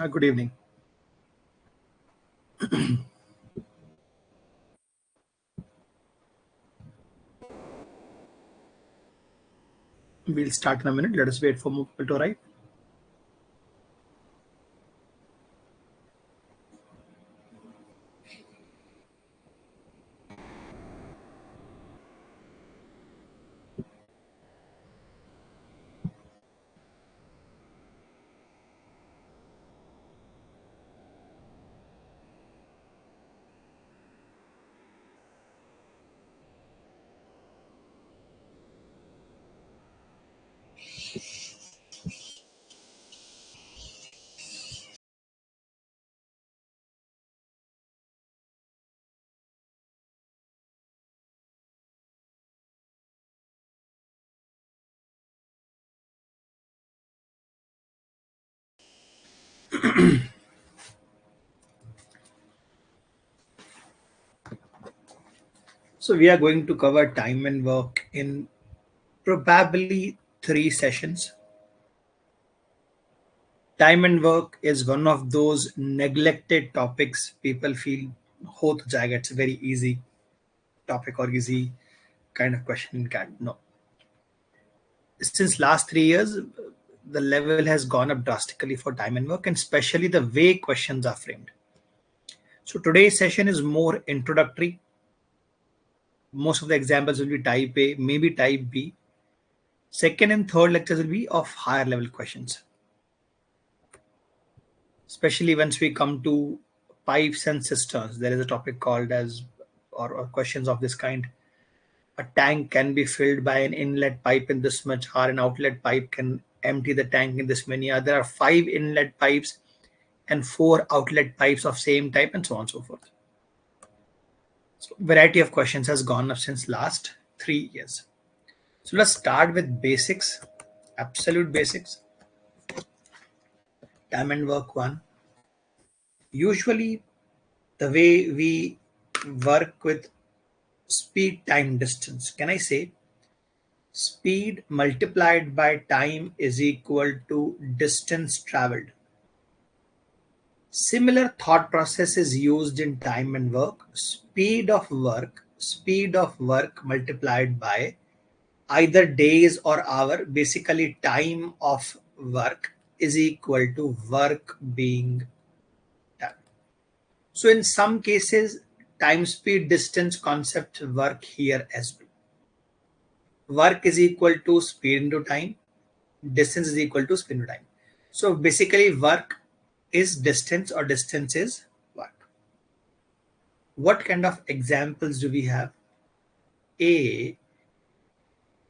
Good evening. We'll start in a minute. Let us wait for more people to arrive. So we are going to cover time and work in probably 3 sessions. Time and work is one of those neglected topics. People feel ho to jayega. It's a very easy topic or easy kind of question in CAT. No. Since last 3 years, the level has gone up drastically for time and work, and especially the way questions are framed. So today's session is more introductory. Most of the examples will be type A, maybe type B. Second and third lectures will be of higher level questions. Especially once we come to pipes and cisterns, there is a topic called as, or questions of this kind. A tank can be filled by an inlet pipe in this much, or an outlet pipe can empty the tank in this many. There are 5 inlet pipes and 4 outlet pipes of same type, and so on and so forth. So variety of questions has gone up since last 3 years. So let's start with basics, absolute basics. Time and work 1. Usually the way we work with speed, time, distance, can I say speed multiplied by time is equal to distance traveled? Similar thought process is used in time and work. Speed of work multiplied by either days or hour, basically time of work, is equal to work being done. So in some cases, time, speed, distance concept work here as well. Work is equal to speed into time, distance is equal to speed into time. So basically work is distance or distance is work. What kind of examples do we have? A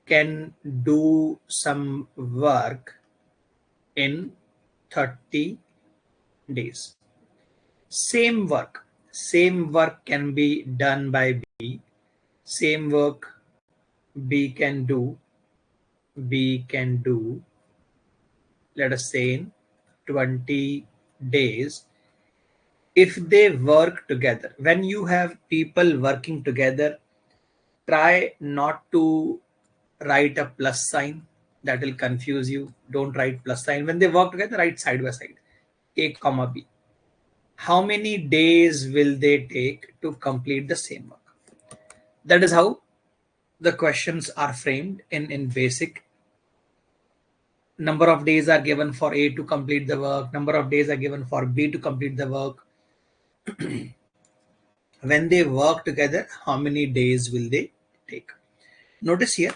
can do some work in 30 days. Same work can be done by B. Same work B can do, let us say in 20 days. If they work together, when you have people working together, try not to write a plus sign. That will confuse you. Don't write plus sign. When they work together, write side by side, A comma B. How many days will they take to complete the same work? That is how the questions are framed in basic. Number of days are given for A to complete the work. Number of days are given for B to complete the work. When they work together, how many days will they take? Notice here,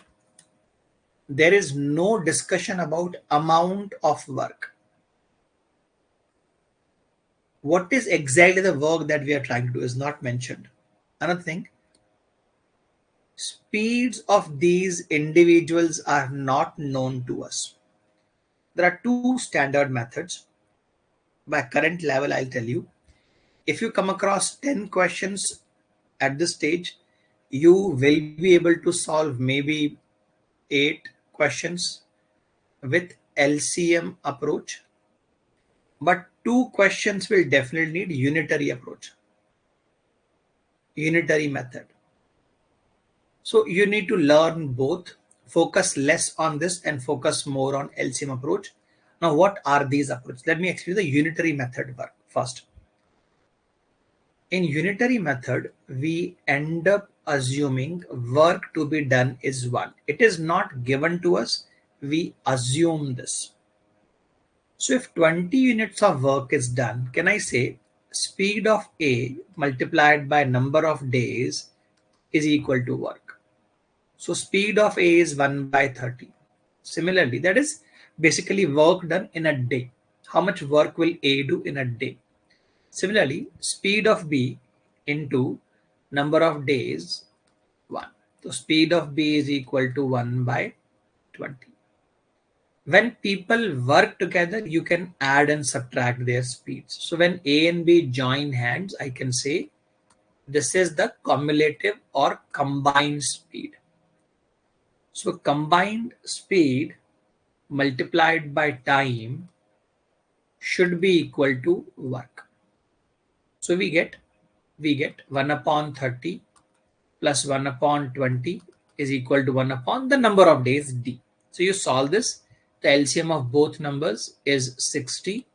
there is no discussion about amount of work. What is exactly the work that we are trying to do is not mentioned. Another thing, speeds of these individuals are not known to us. There are 2 standard methods. By current level, I'll tell you, if you come across 10 questions at this stage, you will be able to solve maybe 8 questions with LCM approach, but 2 questions will definitely need unitary approach, unitary method. So you need to learn both, focus less on this and focus more on LCM approach. Now, what are these approaches? Let me explain the unitary method work first. In unitary method, we end up assuming work to be done is 1. It is not given to us. We assume this. So if 20 units of work is done, can I say speed of A multiplied by number of days is equal to work? So speed of A is 1 by 30. Similarly, that is basically work done in a day. How much work will A do in a day? Similarly, speed of B into number of days 1. So speed of B is equal to 1 by 20. When people work together, you can add and subtract their speeds. So when A and B join hands, I can say this is the cumulative or combined speed. So combined speed multiplied by time should be equal to work. So we get 1 upon 30 plus 1 upon 20 is equal to 1 upon the number of days D. So you solve this. The LCM of both numbers is 60.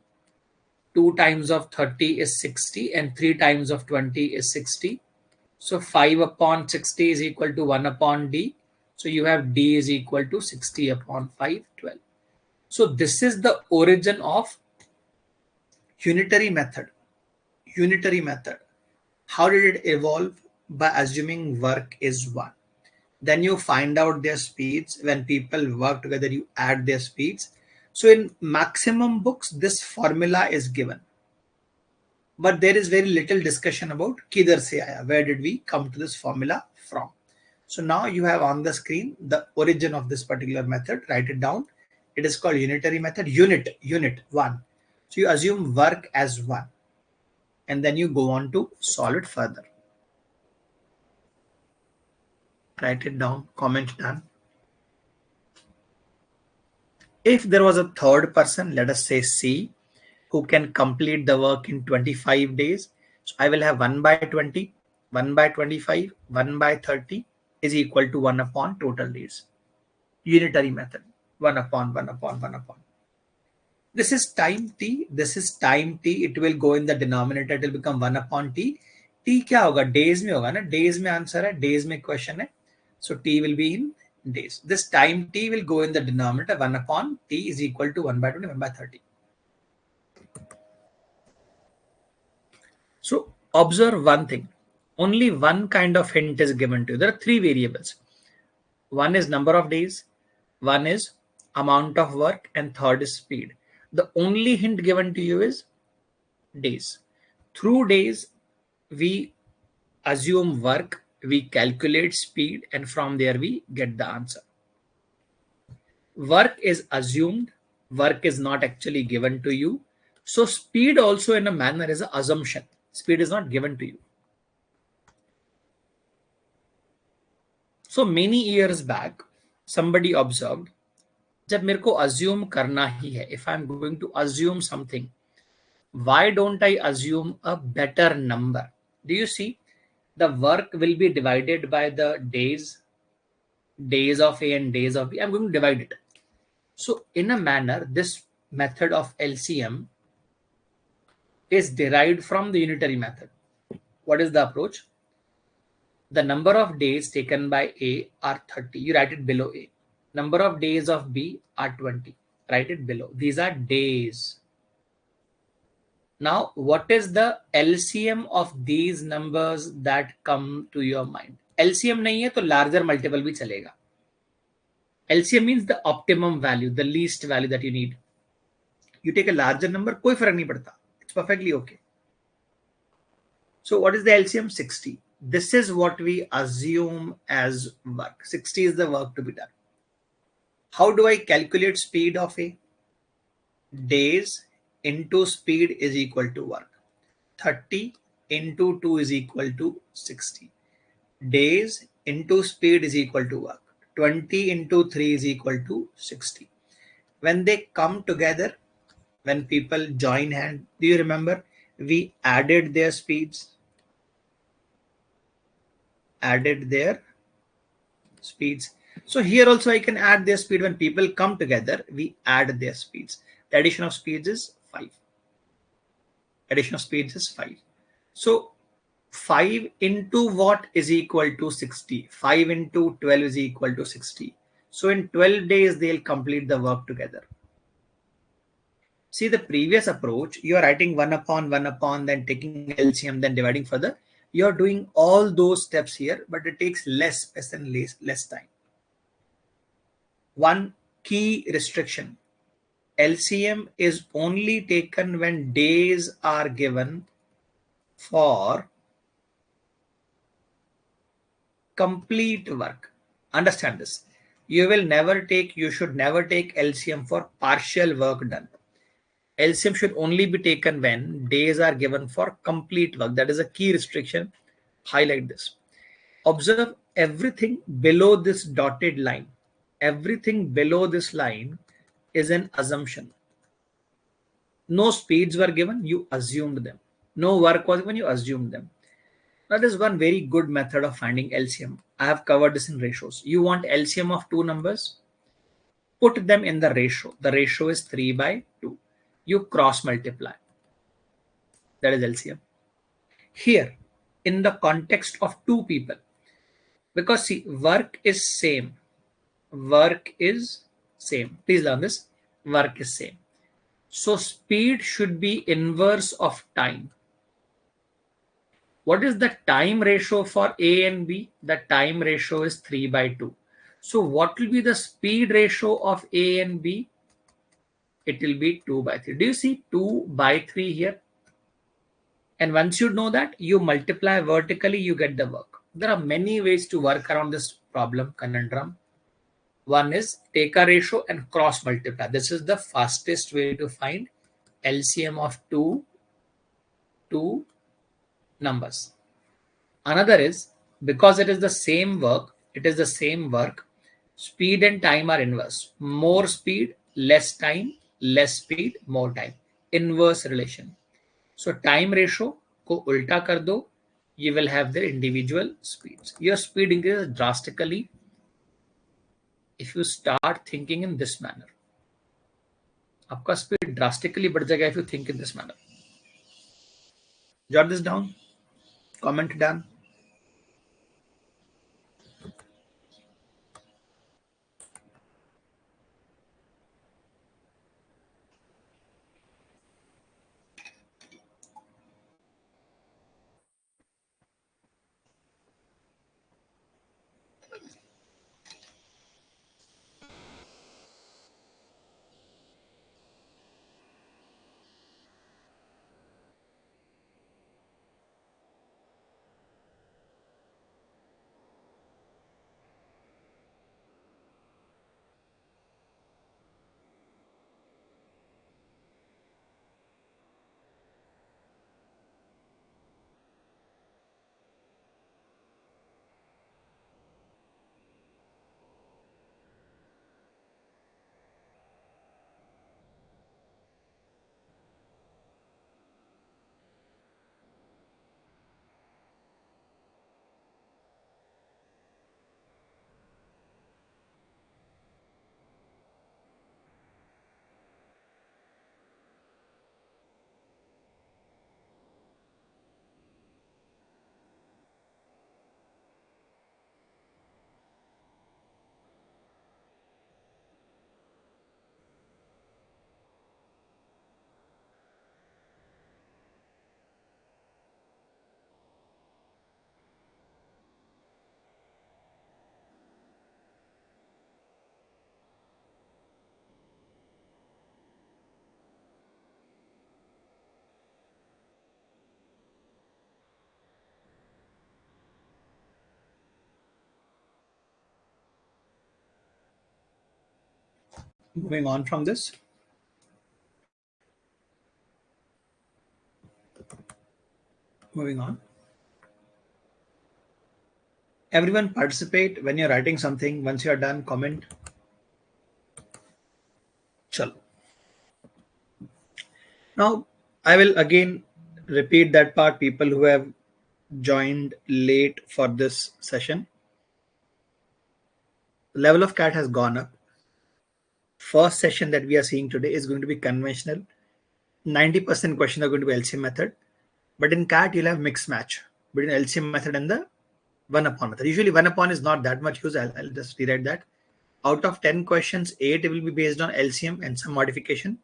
2 times of 30 is 60 and 3 times of 20 is 60. So 5 upon 60 is equal to 1 upon D. So you have D is equal to 60 upon 5, 12. So this is the origin of unitary method. Unitary method. How did it evolve? By assuming work is 1. Then you find out their speeds. When people work together, you add their speeds. So in maximum books, this formula is given. But there is very little discussion about kidhar se aaya. Where did we come to this formula from? So now you have on the screen the origin of this particular method. Write it down. It is called unitary method. Unit 1. So you assume work as 1. And then you go on to solve it further. Write it down, comment done. If there was a third person, let us say C, who can complete the work in 25 days, so I will have 1 by 20, 1 by 25, 1 by 30 is equal to 1 upon total days. Unitary method, 1 upon 1 upon 1 upon. This is time T, this is time T, it will go in the denominator, it will become 1 upon T. T क्या होगा? Days में होगा ना, days में answer है, days में question है. So T will be in days. This time T will go in the denominator. 1 upon T is equal to 1 by 20, 1 by 30. So observe one thing. Only one kind of hint is given to you. There are 3 variables. One is number of days, one is amount of work, and third is speed. The only hint given to you is days. Through days, we assume work, we calculate speed, and from there we get the answer. Work is assumed, work is not actually given to you. So speed also in a manner is an assumption. Speed is not given to you. So many years back, somebody observed, जब मेरे को assume करना ही है, if I'm going to assume something, why don't I assume a better number? Do you see? The work will be divided by the days of A and days of B. I'm going to divide it. So in a manner, this method of LCM is derived from the unitary method. What is the approach? The number of days taken by A are 30. You write it below A. Number of days of B are 20. Write it below. These are days. Now, what is the LCM of these numbers that come to your mind? LCM नहीं है तो larger multiple भी चलेगा. LCM means the optimum value, the least value that you need. You take a larger number, कोई फर्क नहीं पड़ता. It's perfectly okay. So what is the LCM? 60. This is what we assume as work. 60 is the work to be done. How do I calculate speed of A? Days into speed is equal to work. 30 into 2 is equal to 60. Days into speed is equal to work. 20 into 3 is equal to 60. When they come together, when people join hand, do you remember we added their speeds? Added their speeds. So here also I can add their speed. When people come together, we add their speeds. The addition of speeds is 5. Addition of speeds is 5. So 5 into what is equal to 60? 5 into 12 is equal to 60. So in 12 days, they'll complete the work together. See the previous approach, you are writing 1 upon 1 upon, then taking LCM, then dividing further. You are doing all those steps here, but it takes less space and less time. One key restriction. LCM is only taken when days are given for complete work. Understand this. You should never take LCM for partial work done. LCM should only be taken when days are given for complete work. That is a key restriction. Highlight this. Observe everything below this dotted line. Everything below this line is an assumption. No speeds were given, you assumed them. No work was given, you assumed them. That is one very good method of finding LCM. I have covered this in ratios. You want LCM of two numbers? Put them in the ratio. The ratio is 3 by 2. You cross multiply. That is LCM. Here, in the context of two people, because see, work is same. Work is same. Please learn this. Work is same. So speed should be inverse of time. What is the time ratio for A and B? The time ratio is 3 by 2. So what will be the speed ratio of A and B? It will be 2 by 3. Do you see 2 by 3 here? And once you know that, you multiply vertically, you get the work. There are many ways to work around this problem conundrum. One is take a ratio and cross multiply. This is the fastest way to find LCM of two numbers. Another is, because it is the same work, speed and time are inverse. More speed, less time, less speed, more time. Inverse relation. So time ratio ko ulta kar do, you will have their individual speeds. Your speed increases drastically if you start thinking in this manner. आपका speed drastically बढ़ जाएगा if you think in this manner. Jot this down. Comment down. Moving on from this. Moving on. Everyone participate when you're writing something. Once you're done, comment. Chalo. Now, I will again repeat that part. People who have joined late for this session. The level of cat has gone up. First session that we are seeing today is going to be conventional. 90% questions are going to be LCM method, but in CAT you'll have mixed match between LCM method and the 1 upon method. Usually 1 upon is not that much used. I'll just rewrite that. Out of 10 questions, 8 will be based on LCM and some modification.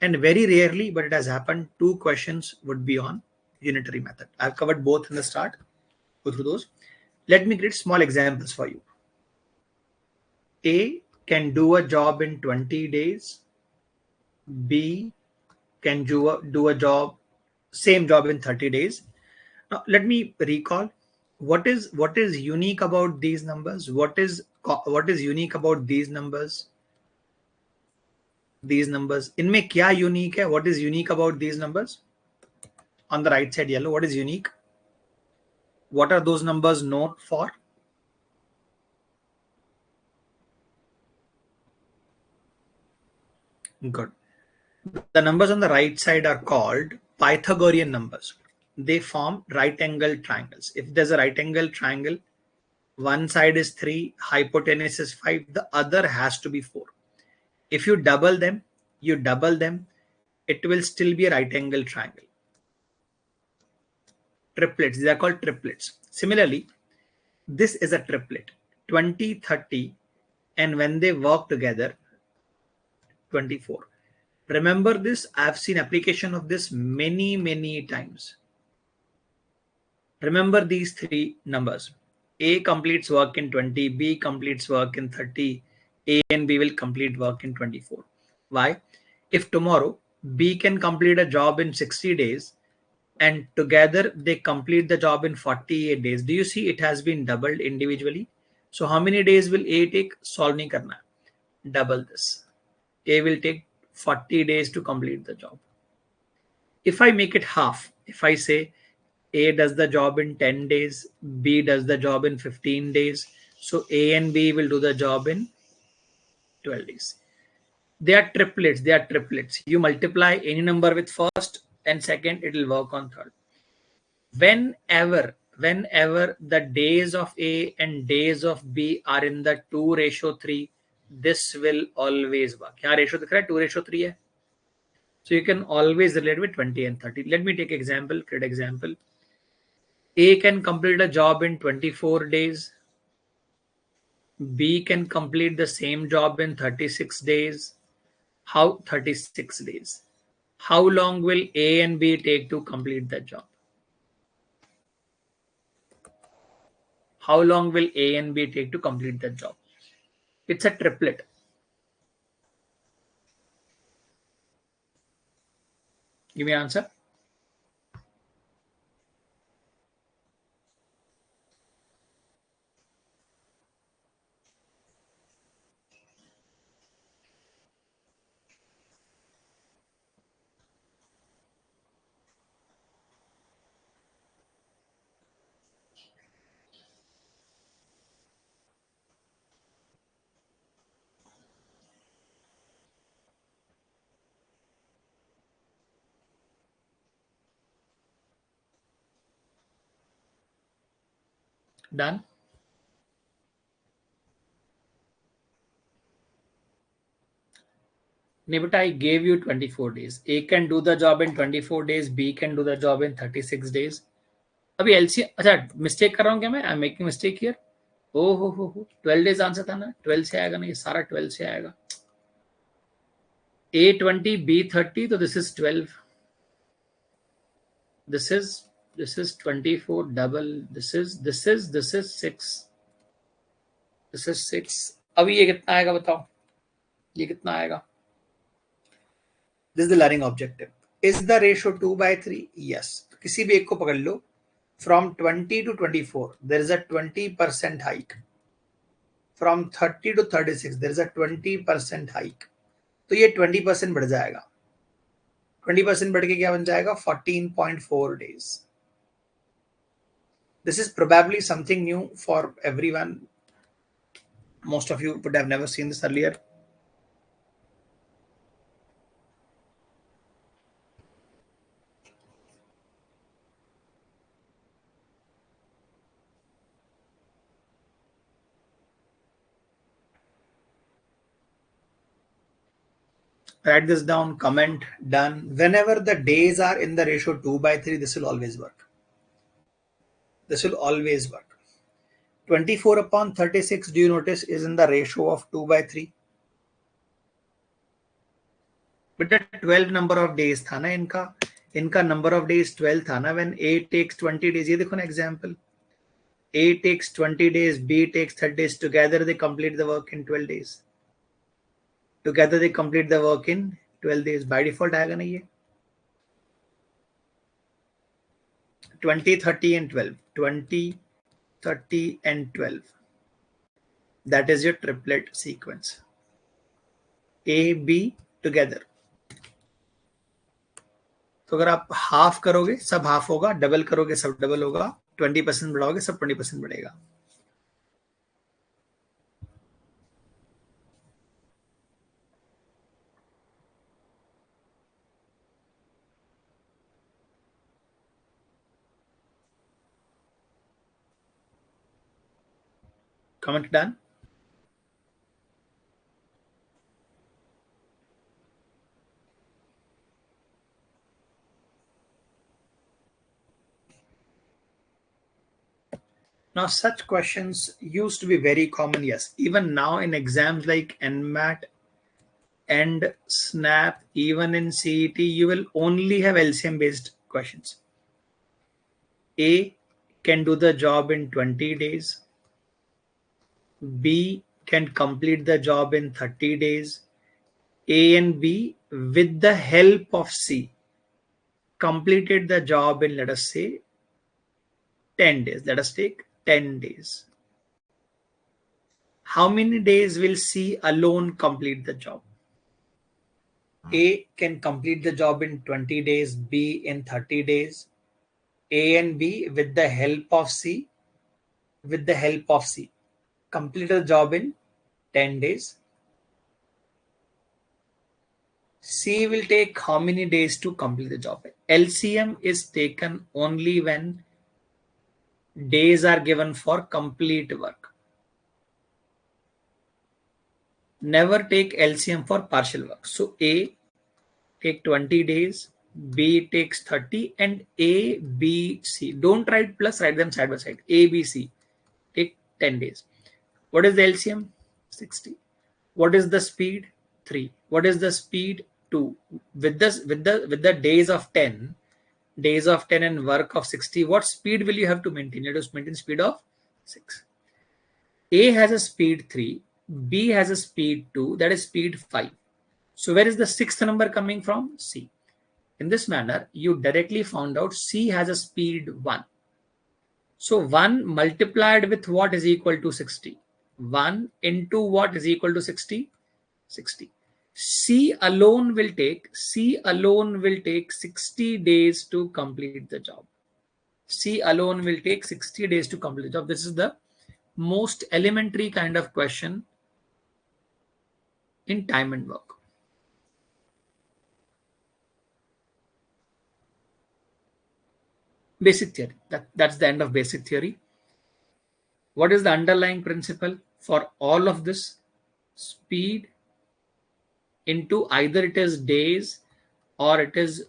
And very rarely, but it has happened, 2 questions would be on unitary method. I've covered both in the start. Go through those. Let me create small examples for you. A can do a job in 20 days. B can do a job, same job in 30 days. Now, let me recall what is unique about these numbers. What is unique about these numbers? These numbers. इनमें क्या unique है? What is unique about these numbers? On the right side yellow, what is unique? What are those numbers known for? Good. The numbers on the right side are called Pythagorean numbers. They form right angle triangles. If there's a right angle triangle, one side is 3, hypotenuse is 5, the other has to be 4. If you double them, it will still be a right angle triangle. Triplets, these are called triplets. Similarly, this is a triplet, 20, 30, and when they work together, 24. Remember this, I've seen application of this many times. Remember these 3 numbers. A completes work in 20, B completes work in 30, A and B will complete work in 24. Why? If tomorrow B can complete a job in 60 days and together they complete the job in 48 days, do you see it has been doubled individually? So how many days will A take? Solve nahi karna. Double this. A will take 40 days to complete the job. If I make it half, if I say A does the job in 10 days, B does the job in 15 days, so A and B will do the job in 12 days. They are triplets. They are triplets. You multiply any number with first and second, it will work on third. Whenever the days of A and days of B are in the 2:3, this will always work. यहाँ ratio दिख रहा है 2:3 है. So you can always relate with 20 and 30. Let me take example, create example. A can complete a job in 24 days. B can complete the same job in 36 days. How 36 days? How long will A and B take to complete the job? How long will A and B take to complete the job? It's a triplet. Give me an answer. Done. Nibita, I gave you 24 days. A can do the job in 24 days. B can do the job in 36 days. अभी एलसी अच्छा mistake कर रहा हूँ क्या मैं? I am making mistake here. ओ हो 12 डेज आंसर था ना. 12 से आएगा ना, ये सारा 12 से आएगा. A 20, B 30, तो this is 12. This is 24 double. This is 6. This is 6. अभी ये कितना आएगा बताओ? ये कितना आएगा? This is the learning objective. Is the ratio 2/3? Yes. किसी भी एक को पकड़ लो. From 20 to 24, there is a 20% hike. From 30 to 36, there is a 20% hike. तो ये 20% बढ़ जाएगा. 20% बढ़ के क्या बन जाएगा? 14.4 days. This is probably something new for everyone. Most of you would have never seen this earlier. Write this down, comment, done. Whenever the days are in the ratio 2/3, this will always work. This will always work. 24/36, do you notice, is in the ratio of 2/3? But the 12 number of days था ना इनका number of days 12 था ना. When A takes 20 days, ये देखो ना example. A takes 20 days, B takes 30 days. Together they complete the work in 12 days. Together they complete the work in 12 days. By default आएगा ना ये 20, 30 and 12. 20, 30 and 12. That is your triplet sequence. A, B together. तो अगर आप half करोगे सब half होगा, double करोगे सब डबल होगा, 20% बढ़ाओगे सब 20% बढ़ेगा. Comment done. Now, such questions used to be very common, yes. Even now in exams like NMAT and SNAP, even in CET, you will only have LCM-based questions. A can do the job in 20 days. B can complete the job in 30 days. A and B, with the help of C, completed the job in, let us say, 10 days. Let us take 10 days. How many days will C alone complete the job? A can complete the job in 20 days, B in 30 days. A and B, with the help of C, complete the job in 10 days. C will take how many days to complete the job? LCM is taken only when days are given for complete work. Never take LCM for partial work. So A take 20 days, B takes 30, and A, B, C. Don't write plus, write them side by side. A, B, C take 10 days. What is the LCM? 60. What is the speed? 3. What is the speed? 2. With the days of 10 and work of 60, what speed will you have to maintain? You have to maintain speed of 6. A has a speed 3, B has a speed 2, that is speed 5. So where is the sixth number coming from? C. In this manner, you directly found out C has a speed 1. So 1 multiplied with what is equal to 60? 1 into what is equal to 60? 60. C alone will take 60 days to complete the job. C alone will take 60 days to complete the job. This is the most elementary kind of question in time and work. Basic theory. That's the end of basic theory. What is the underlying principle for all of this? Speed into either it is days or it is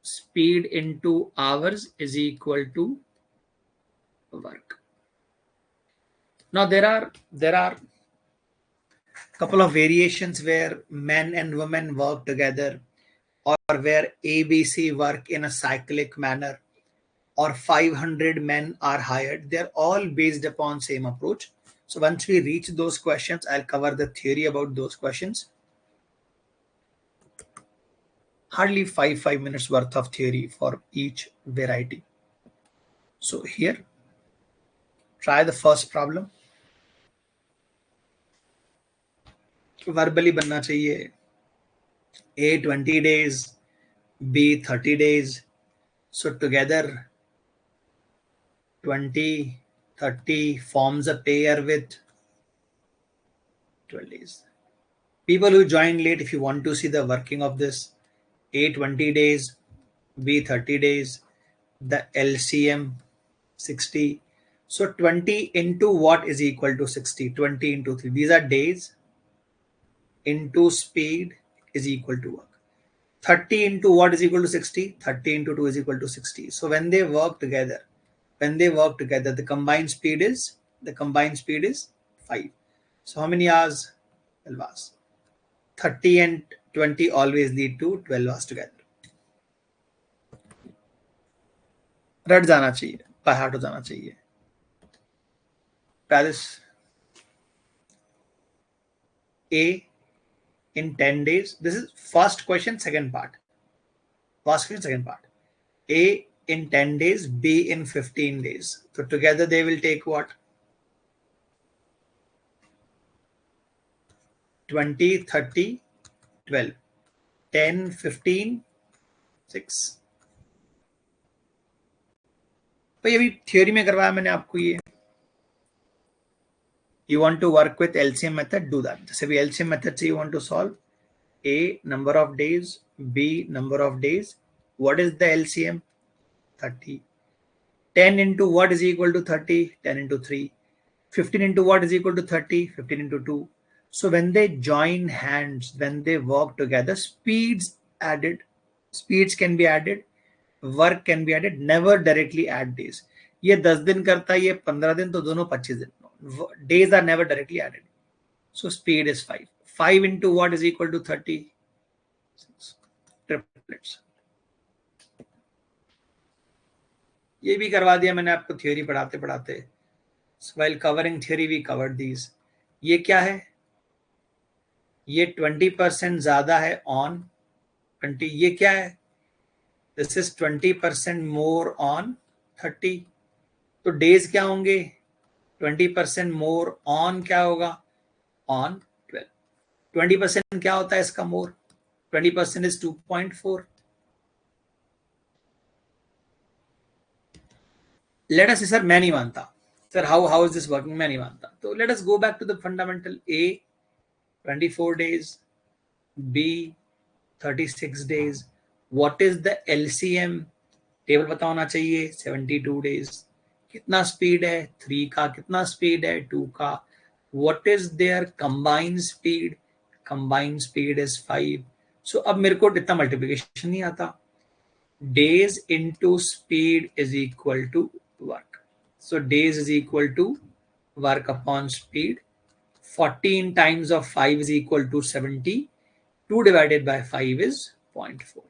speed into hours is equal to work. Now there are couple of variations where men and women work together, or where ABC work in a cyclic manner, or 500 men are hired. They're all based upon same approach. So once we reach those questions, I'll cover the theory about those questions. Hardly 5 minutes worth of theory for each variety. So here, try the first problem. Verbally बनना चाहिए. A 20 days, B 30 days. So together 20, 30 forms a pair with 12 days. People who join late, if you want to see the working of this, A 20 days, B 30 days, the LCM 60. So 20 into what is equal to 60? 20 into 3. These are days into speed is equal to work. 30 into what is equal to 60? 30 into 2 is equal to 60. So when they work together, the combined speed is 5. So how many hours? 12 hours. 30 and 20 always lead to 12 hours together. रट जाना चाहिए, by heart हो जाना चाहिए. Paris. A in 10 days. This is first question, second part. A in 10 days, B in 15 days. So together they will take what? 20, 30, 12. 10, 15, 6. भाई अभी theory में करवाया मैंने आपको ये. You want to work with LCM method, do that. जैसे भी LCM method से you want to solve. A number of days, B number of days. What is the LCM? 30. 10 into what is equal to 30? 10 into 3. 15 into what is equal to 30? 15 into 2. So when they join hands, when they work together, speeds can be added, work can be added. Never directly add days. ये 10 दिन करता है, ये 15 दिन, तो दोनों 25 दिन. Days are never directly added. So speed is 5. 5 into what is equal to 30? 6. Triplets. ये भी करवा दिया मैंने आपको थ्योरी पढ़ाते पढ़ाते. While covering theory we covered these. ये क्या है? ये 20% ज्यादा है on 20. ये क्या है? This is 20% more on 30. तो days क्या होंगे? 20% more on क्या होगा? On 12. 20% क्या होता है इसका more? 20% is 2.4. Let us say, sir, मैं नहीं मानता. Sir, how is this working? मैं नहीं मानता. So let us go back to the fundamental. A 24 days, B 36 days. What is the LCM? Table पता होना चाहिए. 72 days. कितना स्पीड है? 3 का. कितना स्पीड है? 2 का. What is their combined speed? Combined speed is 5. So अब मेरे को इतना मल्टीप्लिकेशन नहीं आता. Days into speed is equal to work. So days is equal to work upon speed. 14 times of 5 is equal to 70. 2 divided by 5 is 0.4.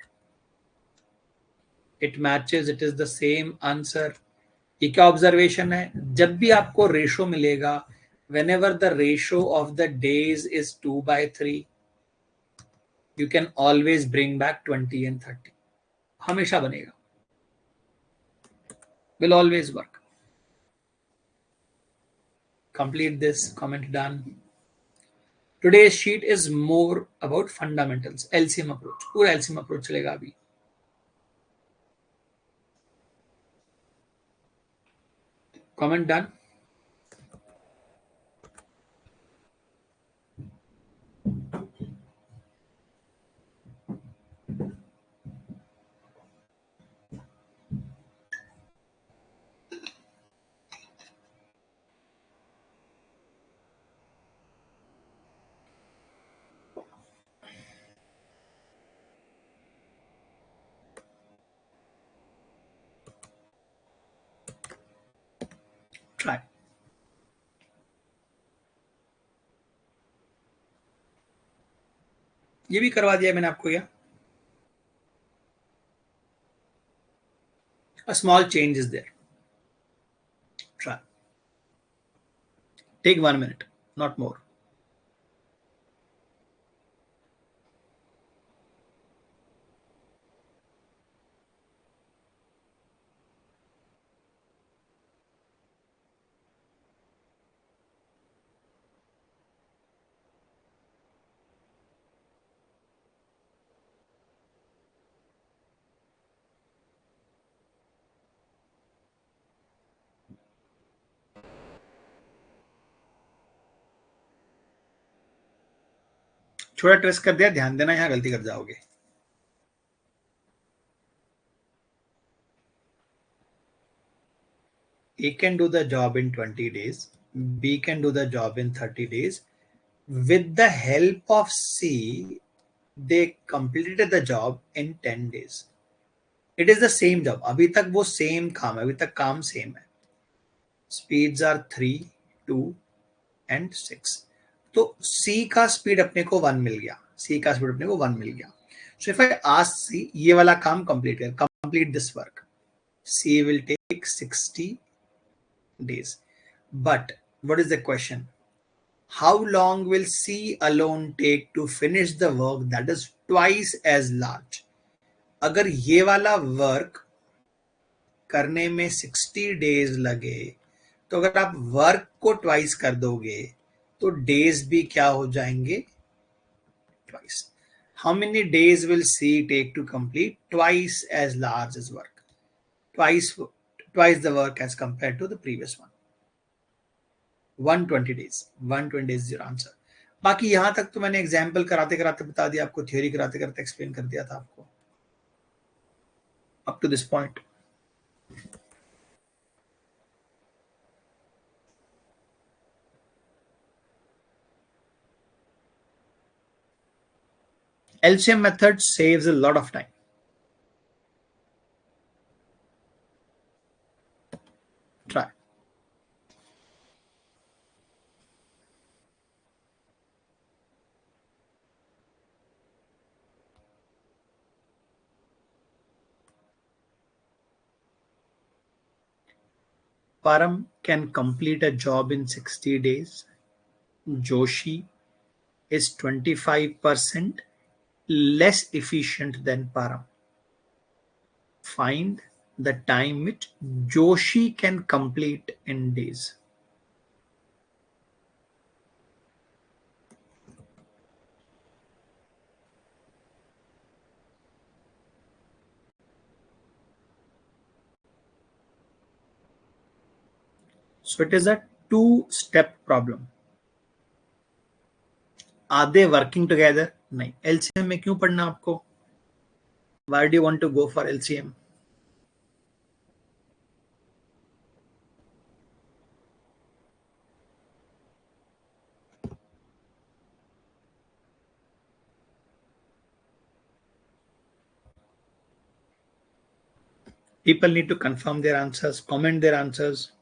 It matches. It is the same answer. ये क्या observation है? जब भी आपको ratio मिलेगा, whenever the ratio of the days is 2/3, you can always bring back 20 and 30. हमेशा बनेगा. Will always work. Complete this. Comment done. Today's sheet is more about fundamentals. LCM approach. पूरा LCM approach चलेगा अभी. Comment done. Try. ये भी करवा दिया मैंने आपको. या a small change is there. Try. Take 1 minute, not more. छोटा ट्रेस कर दिया, ध्यान देना, यहाँ गलती कर जाओगे. A can do the job in 20 days. B can do the job in 30 days. With the help of C, they completed the job in 10 days. It is the same job. अभी तक वो same काम है, अभी तक काम same है. Speeds are 3, 2 and 6. तो C का speed अपने को 1 मिल गया. C का speed अपने को 1 मिल गया. So if I ask C, ये वाला काम complete कर, complete this work. C will take 60 days. But what is the question? How long will C alone take to finish the work that is twice as large? अगर ये वाला work करने में 60 days लगे, तो अगर आप वर्क को ट्वाइस कर दोगे तो डेज भी क्या हो जाएंगे? Twice. How many days will C take to complete twice as large as work? Twice the work as compared to the previous one. 120 days. 120 days is your answer. बाकी यहां तक तो मैंने एग्जाम्पल कराते कराते बता दिया आपको, थ्योरी कराते कराते एक्सप्लेन कर दिया था आपको up to this point. LCM method saves a lot of time. Try. Param can complete a job in 60 days. Joshi is 25% less efficient than Param. Find the time which Joshi can complete in days. So it is a two-step problem. Are they working together? नहीं. LCM में क्यों पढ़ना आपको? Why do you want to go for LCM? People need to confirm their answers, comment their answers.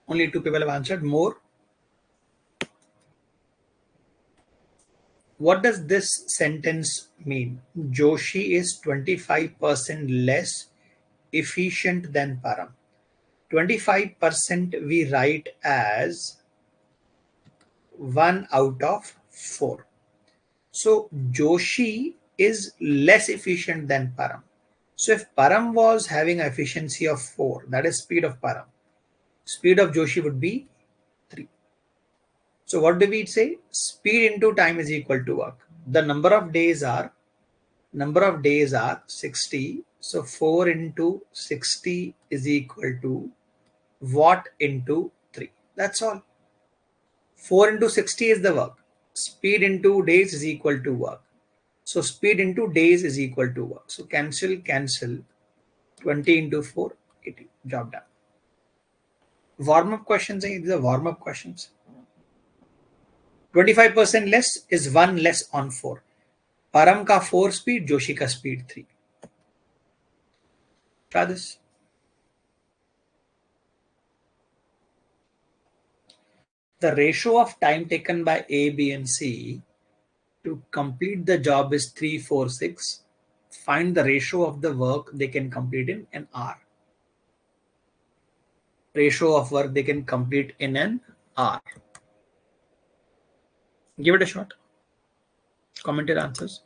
Only 2 people have answered. More. What does this sentence mean? Joshi is 25% less efficient than Param. 25% we write as 1 out of 4. So Joshi is less efficient than Param. So if Param was having an efficiency of 4, that is speed of Param, speed of Joshi would be 3. So what do we say? Speed into time is equal to work. The number of days are 60. So 4 into 60 is equal to watt into 3. That's all. 4 into 60 is the work. Speed into days is equal to work. So speed into days is equal to work. So cancel. 20 into 4, 80. Job done. Warm-up questions. These are warm-up questions. 25% less is 1 less on 4. Param ka 4 speed, Joshi ka speed 3. Try this. The ratio of time taken by A, B, and C to complete the job is 3, 4, 6. Find the ratio of the work they can complete in an hour. Ratio of work they can complete in an hour. Give it a shot. Comment your answers.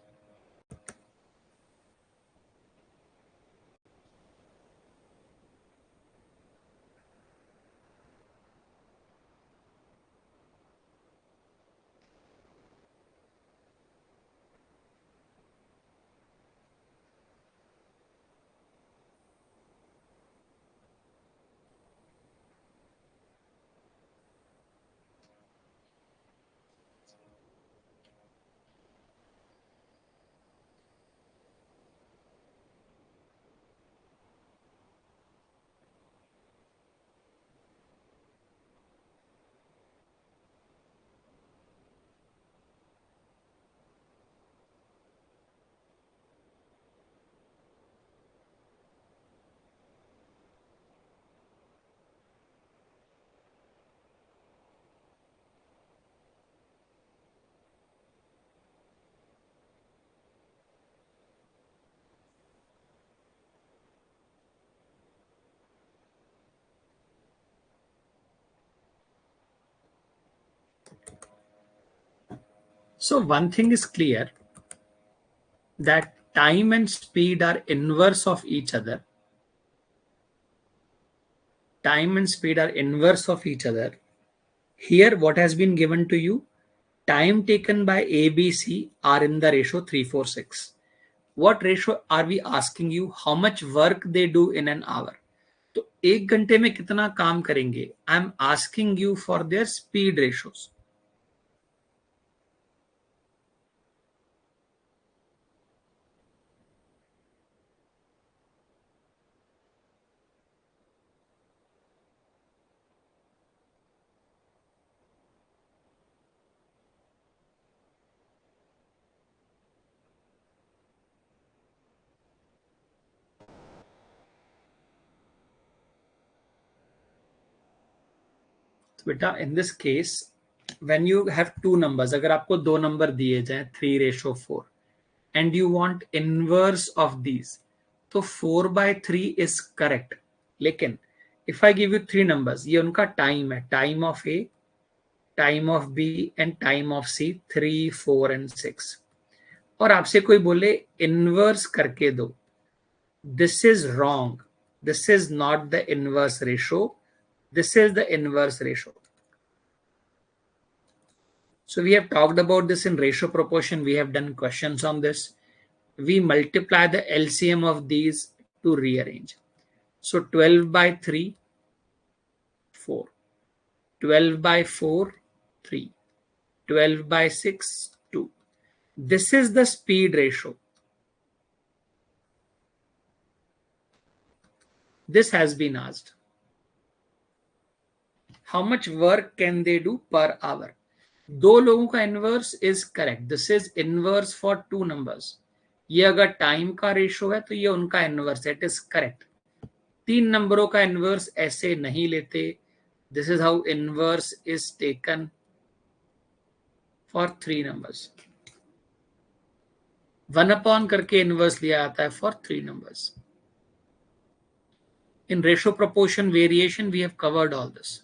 So one thing is clear, that time and speed are inverse of each other. Time and speed are inverse of each other. Here, what has been given to you? Time taken by ABC are in the ratio 3:4:6. What ratio are we asking you? How much work they do in an hour? तो एक घंटे में कितना काम करेंगे? I am asking you for their speed ratios. तो बेटा in this case when you have two numbers, अगर आपको दो नंबर दिए जाएं 3:4 and you want inverse of these, तो 4/3 इज करेक्ट. लेकिन if I give you three numbers, ये उनका टाइम है, time of A, time of B and time of C, 3, 4 and 6, और आपसे कोई बोले इनवर्स करके दो, this is wrong. This is not the inverse ratio. This is the inverse ratio. So we have talked about this in ratio proportion. We have done questions on this. We multiply the LCM of these to rearrange. So 12/3, 4. 12/4, 3. 12/6, 2. This is the speed ratio. This has been asked. How much work can they do per hour? दो लोगों का inverse is correct. This is inverse for two numbers. ये अगर time का ratio है तो ये उनका इनवर्स है, इट इज करेक्ट. तीन नंबरों का इनवर्स ऐसे नहीं लेते. This is how inverse is taken for three numbers. 1/, करके इनवर्स लिया जाता है for three numbers. In ratio proportion variation we have covered all this.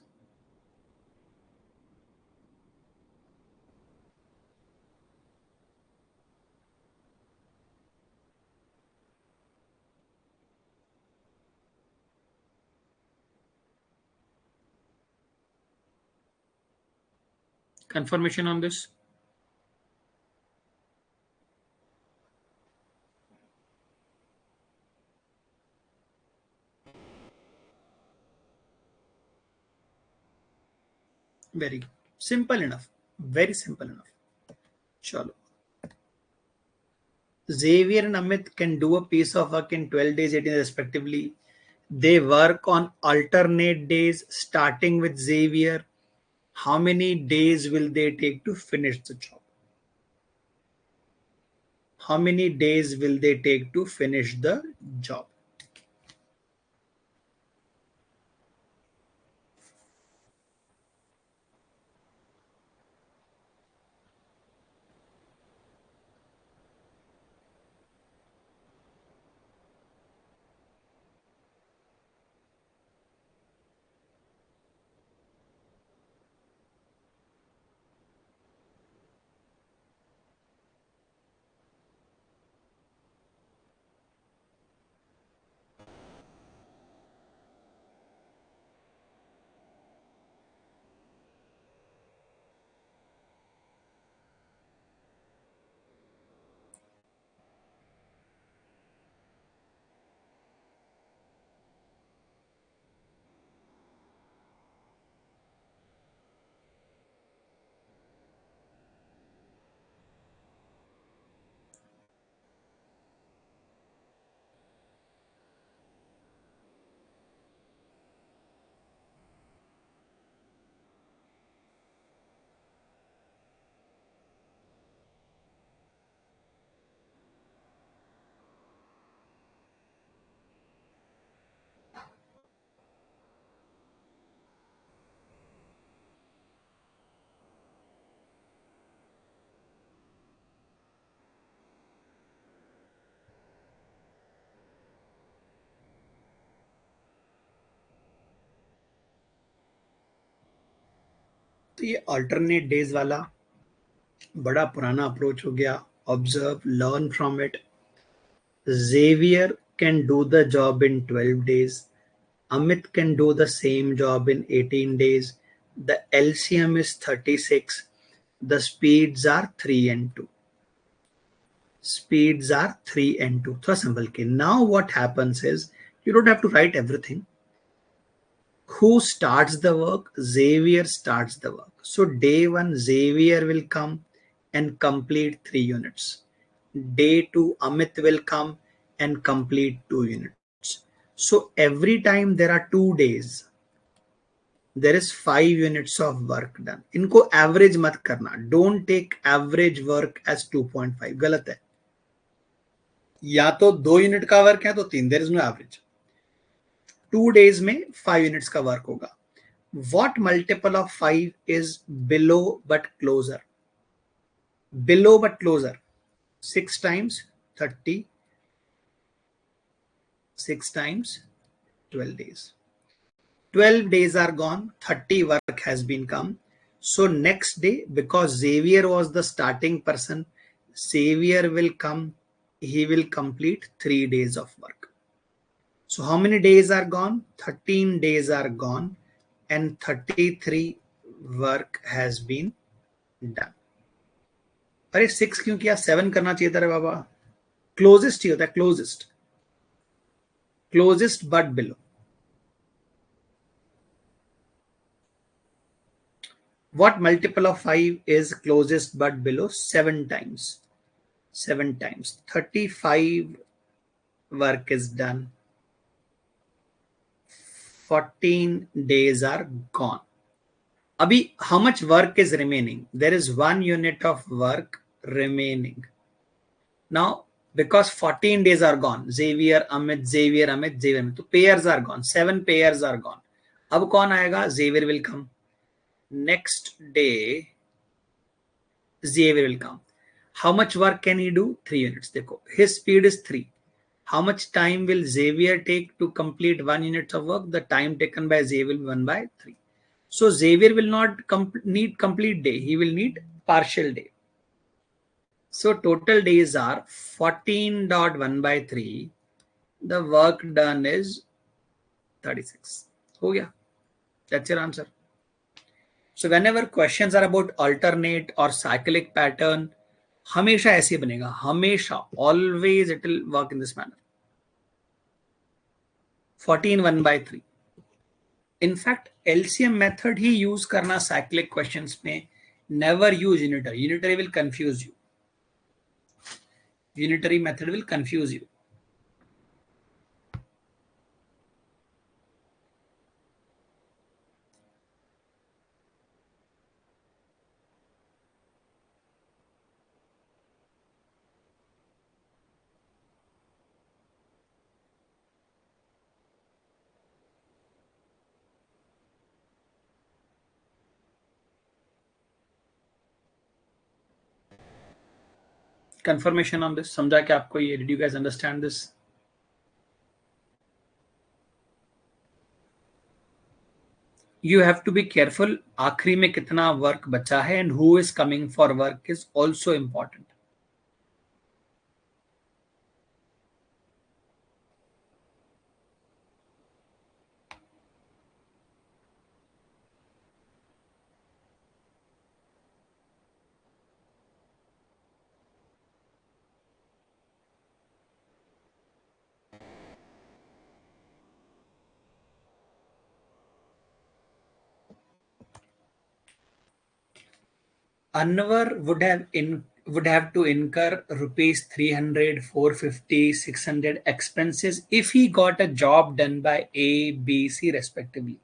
Confirmation on this? Very simple enough. Very simple enough. Chalo. Xavier and Amit can do a piece of work in 12 days, 18 days respectively. They work on alternate days, starting with Xavier. How many days will they take to finish the job? How many days will they take to finish the job? तो ये alternate days वाला बड़ा पुराना approach हो गया. Observe, learn from it. Xavier can do the job in 12 days. Amit can do the same job in 18 days. The LCM is 36. The speeds are 3 and 2. Speeds are 3 and 2. थोड़ा संभल के. Now what happens is, you don't have to write everything. Who starts the work? Xavier starts the work. So day 1, Xavier will come and complete 3 units. Day 2, Amit will come and complete 2 units. So every time there are 2 days, there is 5 units of work done. इनको average मत करना. Don't take average work as 2.5. गलत है. या तो 2 unit का work है तो 3. There is no average. 2 days में 5 units का वर्क होगा. What multiple of 5 is below but closer? Below but closer. 6 times 30. 6 times 12 days. 12 days are gone. 30 work has been come. So next day, because Xavier was the starting person, Xavier will come. He will complete 3 days of work. So how many days are gone? 13 days are gone and 33 work has been done. अरे 6 क्यों किया? 7 करना चाहिए था रे बाबा. Closest ही होता है. Closest but below. What multiple of 5 is closest but below? 7 times. 7 times. 35 work is done. 14 days are gone. Abhi, how much work is remaining? There is 1 unit of work remaining. Now, because 14 days are gone, Xavier, Amit, Xavier, Amit, Xavier, Amit. So pairs are gone. 7 pairs are gone. अब कौन आएगा? Xavier will come. Next day, Xavier will come. How much work can he do? 3 units. देखो, his speed is 3. How much time will Xavier take to complete 1 unit of work? The time taken by Xavier will be 1 by 3. So Xavier will not need complete day. He will need partial day. So total days are 14.1 by 3. The work done is 36. हो गया. That's your answer. So whenever questions are about alternate or cyclic pattern, हमेशा ऐसे बनेगा. हमेशा. Always it will work in this manner. 14 1 by 3. In fact, LCM method he use करना cyclic questions में. Never use unitary. Unitary will confuse you. Unitary method will confuse you. Confirmation on this. समझा क्या आपको ये? Did you guys understand this? You have to be careful. आखिरी में कितना work बचा है and who is coming for work is also important. Anwar would have to incur rupees 300, 450, 600 expenses if he got a job done by A, B, C respectively.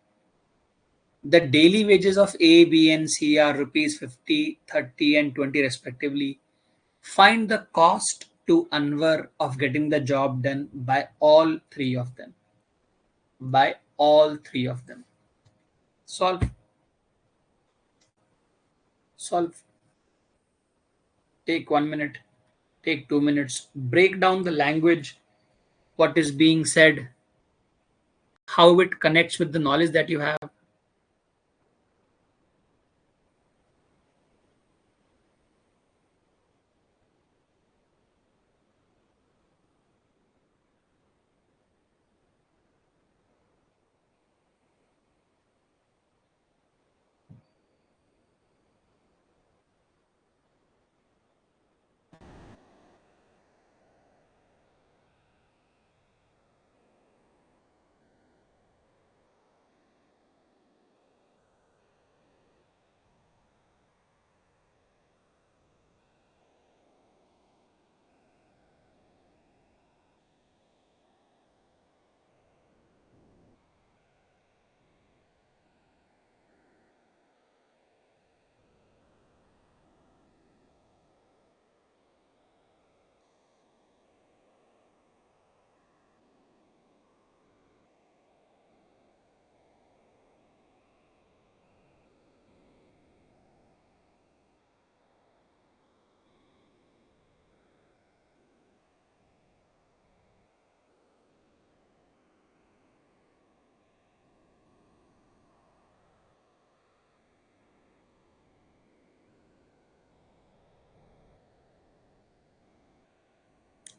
The daily wages of A, B, and C are rupees 50, 30, and 20 respectively. Find the cost to Anwar of getting the job done by all 3 of them. By all 3 of them. Solve. Solve. Take 1 minute. Take 2 minutes. Break down the language, what is being said, how it connects with the knowledge that you have.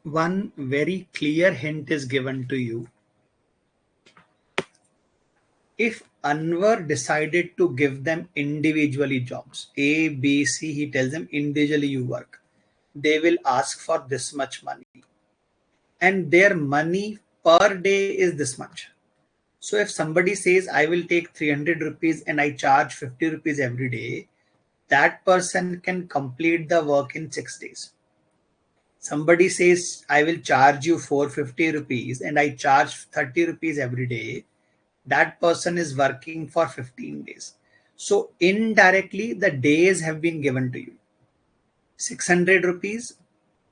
one very clear hint is given to you. If Anwar decided to give them individually jobs, A, B, C, he tells them individually you work. They will ask for this much money. And their money per day is this much. So if somebody says, I will take 300 rupees and I charge 50 rupees every day, that person can complete the work in 6 days. Somebody says, I will charge you 450 rupees and I charge 30 rupees every day, that person is working for 15 days. So indirectly, the days have been given to you. 600 rupees,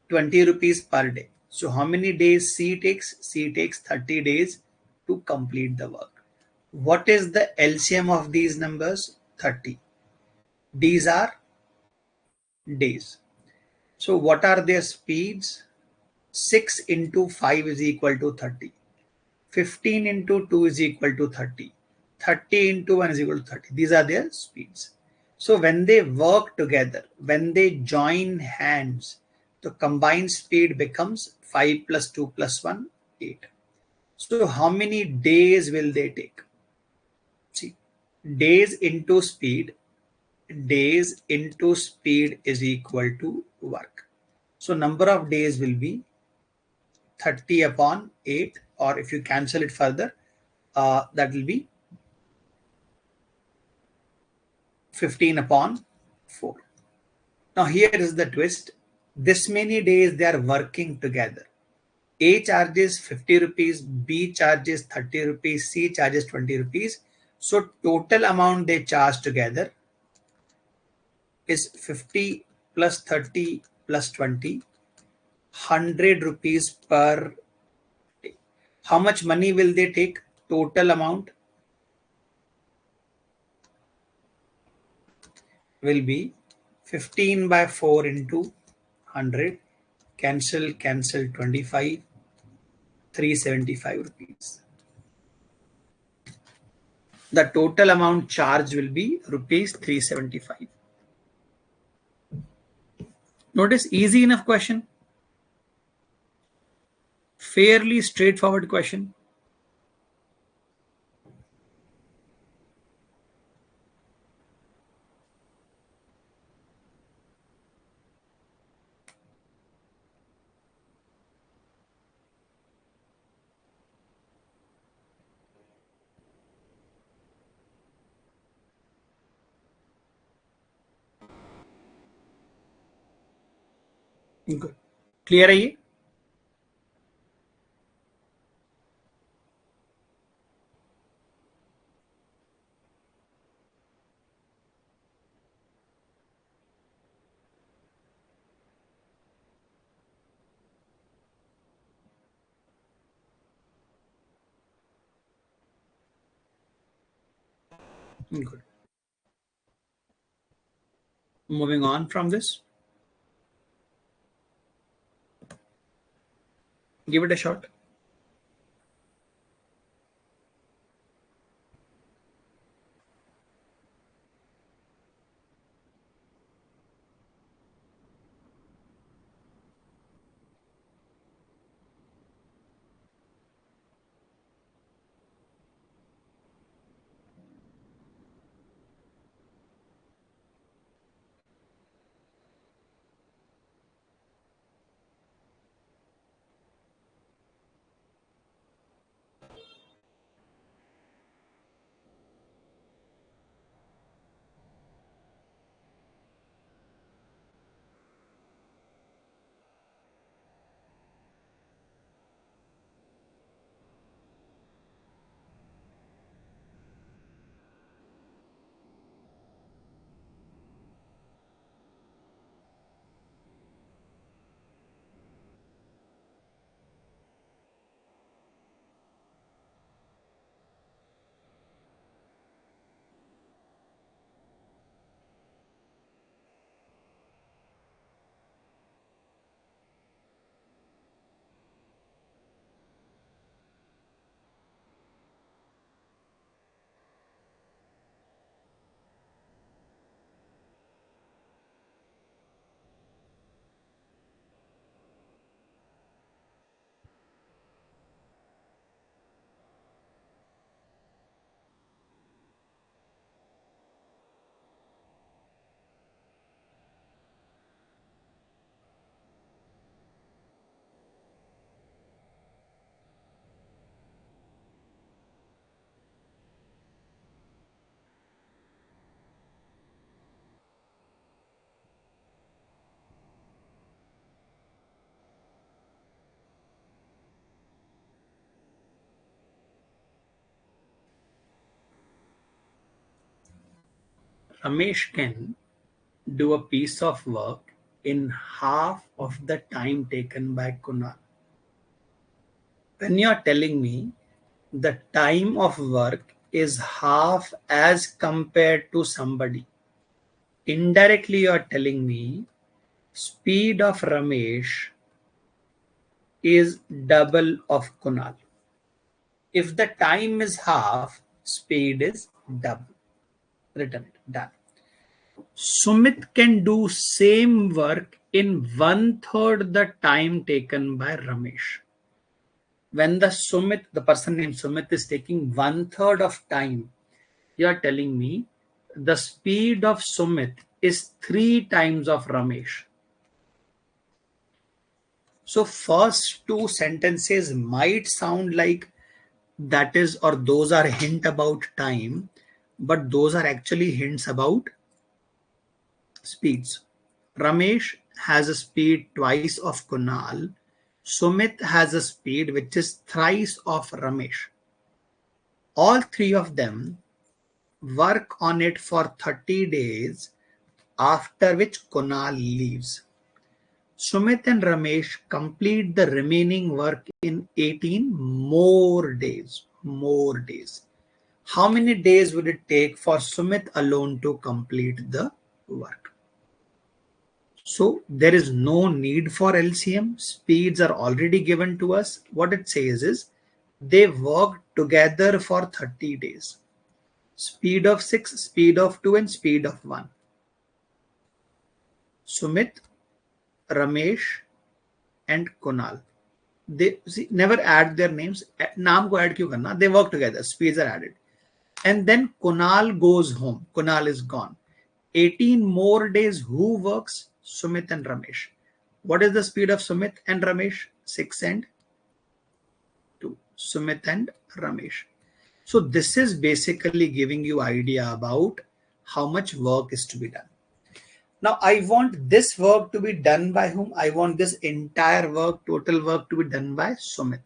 20 rupees per day. So how many days C takes? C takes 30 days to complete the work. What is the LCM of these numbers? 30. These are days. So what are their speeds? 6 into 5 is equal to 30. 15 into 2 is equal to 30. 30 into 1 is equal to 30. These are their speeds. So when they work together, when they join hands, the combined speed becomes 5 plus 2 plus 1, 8. So how many days will they take? See, days into speed is equal to work. So number of days will be 30 upon 8, or if you cancel it further, that will be 15 upon 4. Now here is the twist. This many days they are working together. A charges 50 rupees, B charges 30 rupees, C charges 20 rupees. So total amount they charge together is 50 plus 30 plus 20, 100 rupees per day. How much money will they take? Total amount will be 15 by 4 into 100. Cancel 25, 375 rupees. The total amount charged will be rupees 375. Notice, easy enough question. Fairly straightforward question. Good. Clear है ये? Good. Moving on from this, give it a shot. Ramesh can do a piece of work in half of the time taken by Kunal. When you are telling me the time of work is half as compared to somebody, indirectly you are telling me speed of Ramesh is double of Kunal. If the time is half, speed is double. Written it, done. Sumit can do same work in one third the time taken by Ramesh. When the person named Sumit is taking one third of time, you are telling me the speed of Sumit is 3 times of Ramesh. So first two sentences might sound like that is or those are hint about time, but those are actually hints about speeds. Ramesh has a speed twice of Kunal. Sumit has a speed which is thrice of Ramesh. All three of them work on it for 30 days, after which Kunal leaves. Sumit and Ramesh complete the remaining work in 18 more days. More days. How many days would it take for Sumit alone to complete the work? So there is no need for LCM. Speeds are already given to us. What it says is they worked together for 30 days. Speed of 6, speed of 2 and speed of 1. Sumit, Ramesh and Kunal. They never add their names. Naam ko add kyun karna? They work together. Speeds are added. And then Kunal goes home. Kunal is gone. 18 more days. Who works? Sumit and Ramesh. What is the speed of Sumit and Ramesh? 6 and 2. Sumit and Ramesh. So this is basically giving you idea about how much work is to be done. Now I want this work to be done by whom? I want this entire work, total work to be done by Sumit.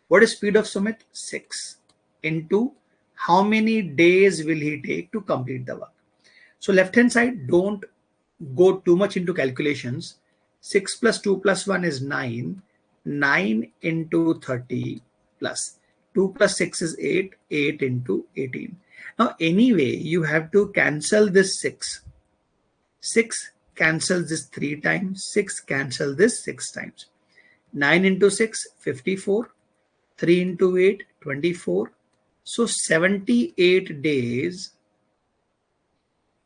What is speed of Sumit? 6 into how many days will he take to complete the work? So left hand side, don't go too much into calculations. 6 plus 2 plus 1 is 9. 9 into 30 plus 2 plus 6 is 8. 8 into 18. Now anyway, you have to cancel this 6. 6 cancels this 3 times. 6 cancel this 6 times. 9 into 6, 54. 3 into 8, 24. So 78 days.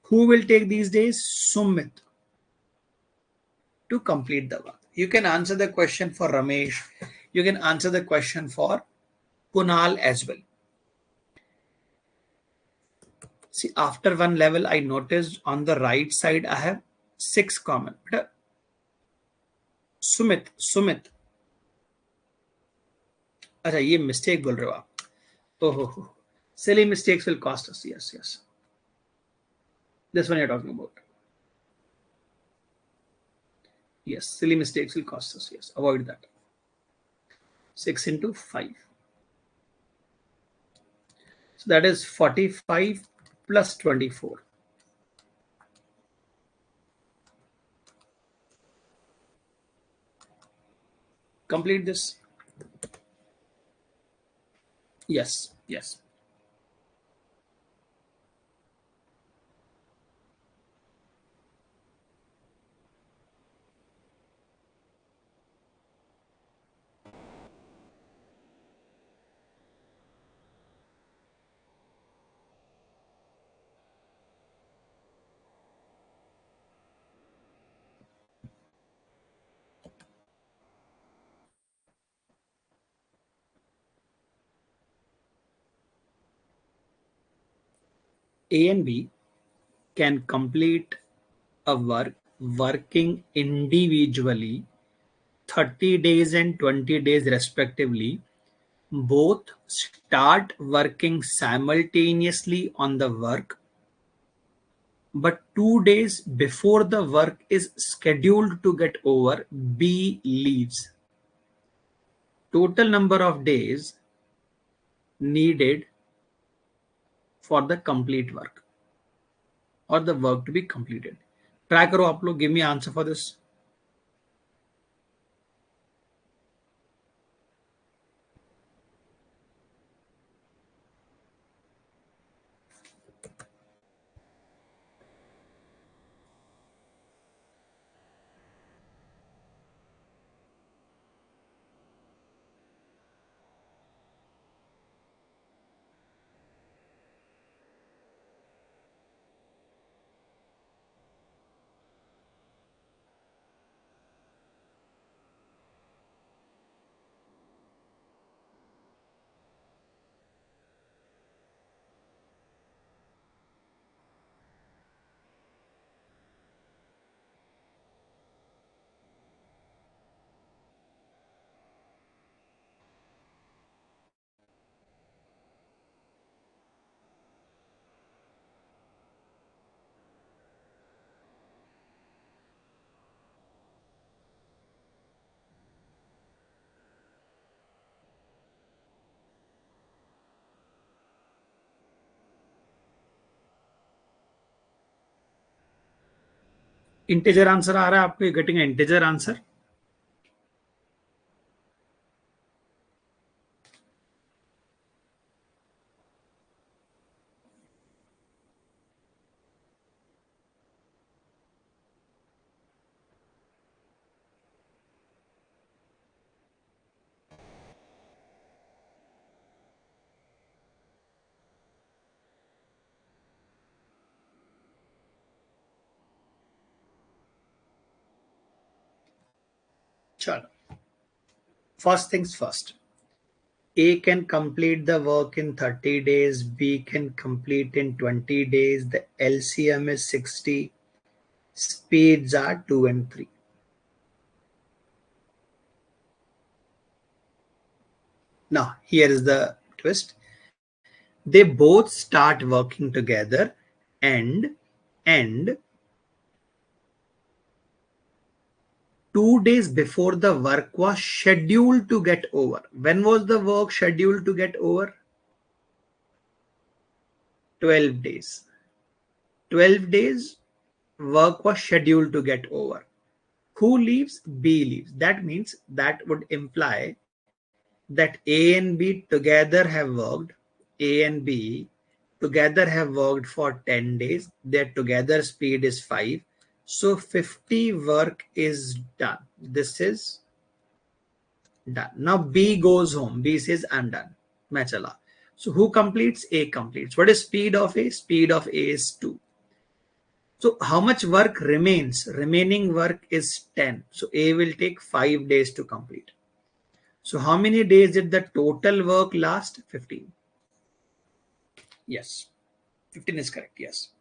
Who will take these days? Sumit, to complete the work. You can answer the question for Ramesh. You can answer the question for Kunal as well. See, after one level, I noticed on the right side, I have 6 common. Sumit. अच्छा ये mistake बोल रहे हो आप? Oh. Silly mistakes will cost us. Yes. This one you're talking about. Yes, silly mistakes will cost us. Yes, avoid that. 6 into 5. So that is 45 plus 24. Complete this. Yes. A and B can complete a work working individually 30 days and 20 days respectively. Both start working simultaneously on the work, but 2 days before the work is scheduled to get over, B leaves. Total number of days needed for the complete work. or the work to be completed. Try करो आप लोग. Give me answer for this. Integer answer आ रहा है आपको? Getting integer answer? चलो, first things first. A can complete the work in 30 days, B can complete in 20 days, the LCM is 60, speeds are 2 and 3. Now, here is the twist. They both start working together and 2 days before the work was scheduled to get over. When was the work scheduled to get over? 12 days. 12 days work was scheduled to get over. Who leaves? B leaves. That means that would imply that A and B together have worked. A and B together have worked for 10 days. Their together speed is 5. So 50 work is done. This is done. Now B goes home. B says, I'm done. मैं चला. So who completes? A completes. What is speed of A? Speed of A is 2. So how much work remains? Remaining work is 10. So A will take 5 days to complete. So how many days did the total work last? 15. Yes. 15 is correct. Yes.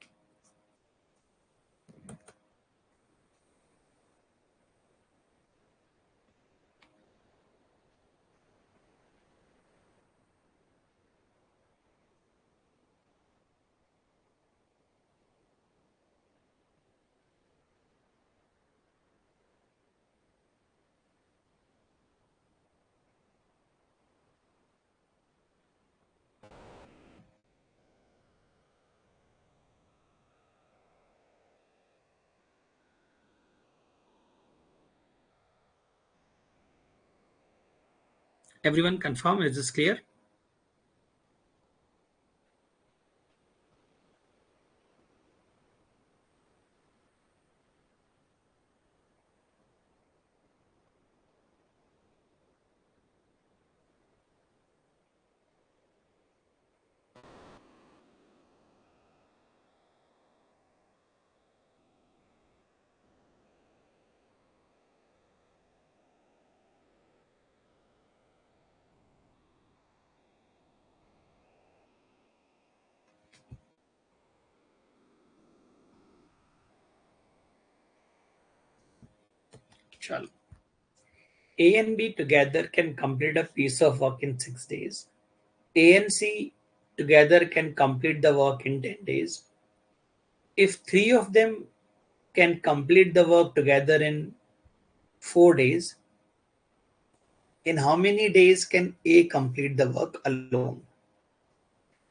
Everyone confirm? Is this clear? Chalo. A and B together can complete a piece of work in 6 days. A and C together can complete the work in 10 days. If three of them can complete the work together in 4 days, in how many days can A complete the work alone?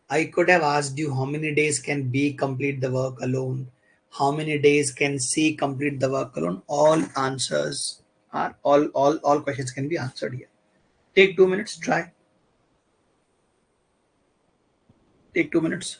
I could have asked you how many days can B complete the work alone? How many days can C complete the work alone? All answers are all questions can be answered here. Take 2 minutes, try. Take 2 minutes.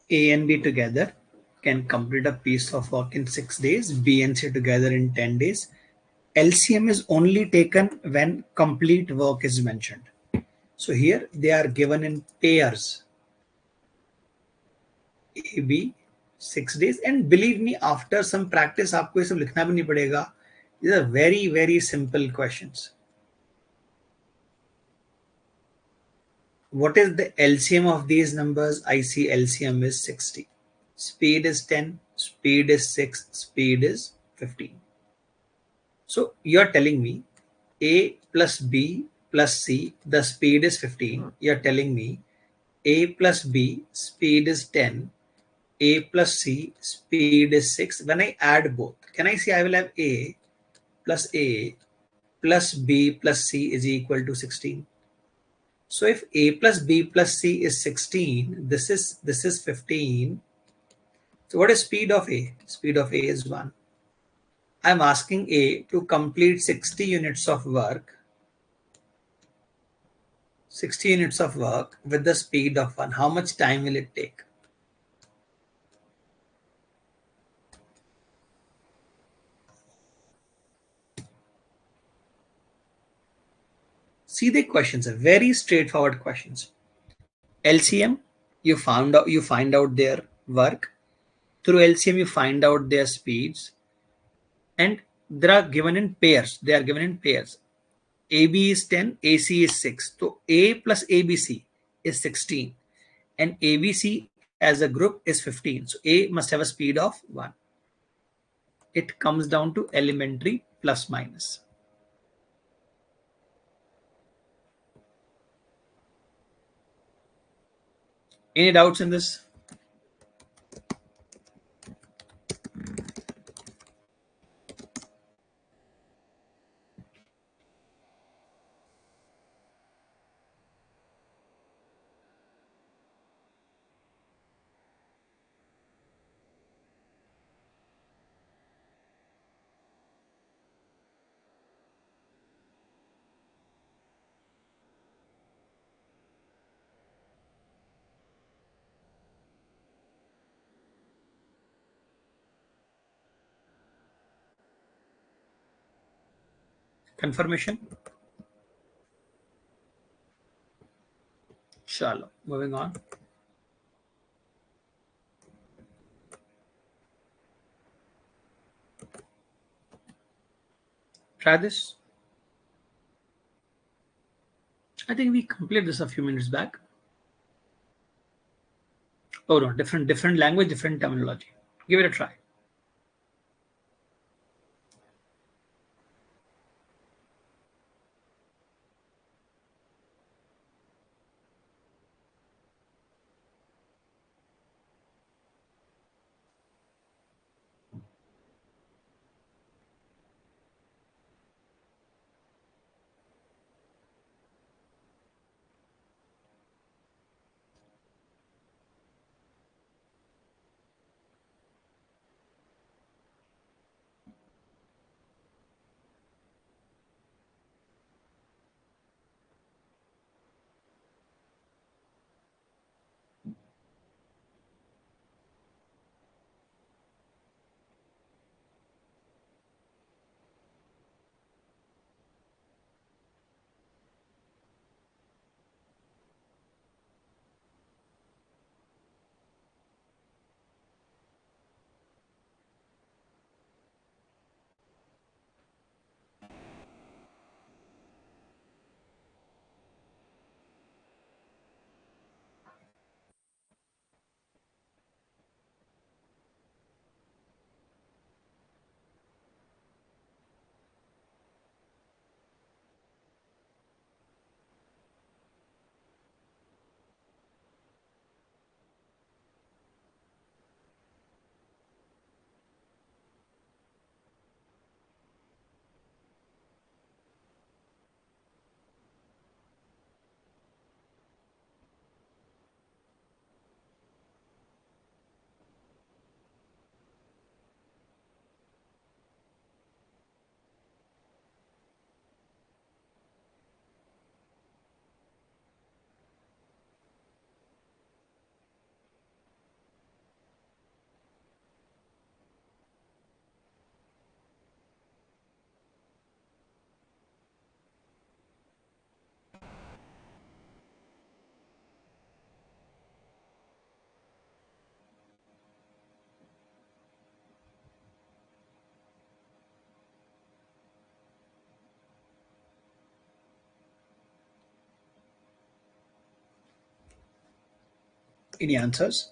A and B together can complete a piece of work in 6 days, B and C together in 10 days. LCM is only taken when complete work is mentioned. So here they are given in pairs. A, B, 6 days. And believe me, after some practice, आपको ये सब लिखना भी नहीं पड़ेगा. These are very, very simple questions. What is the LCM of these numbers? I see LCM is 60. Speed is 10, speed is 6, speed is 15. So you're telling me A plus B plus C, the speed is 15. You're telling me A plus B, speed is 10. A plus C, speed is 6. When I add both, can I say I will have A plus B plus C is equal to 16? So if A plus B plus C is 16, this is 15. So what is speed of A? Speed of A is 1. I'm asking A to complete 60 units of work 60 units of work with the speed of 1. How much time will it take? See, the questions are very straightforward questions. LCM, you find out their work. Through LCM, you find out their speeds, and they are given in pairs. They are given in pairs. AB is 10, AC is 6. So A plus ABC is 16, and ABC as a group is 15. So A must have a speed of 1. It comes down to elementary plus minus. Any doubts in this? Confirmation? Shalom. Moving on. Try this. I think we completed this a few minutes back. Oh no, different language, different terminology. Give it a try. Any answers?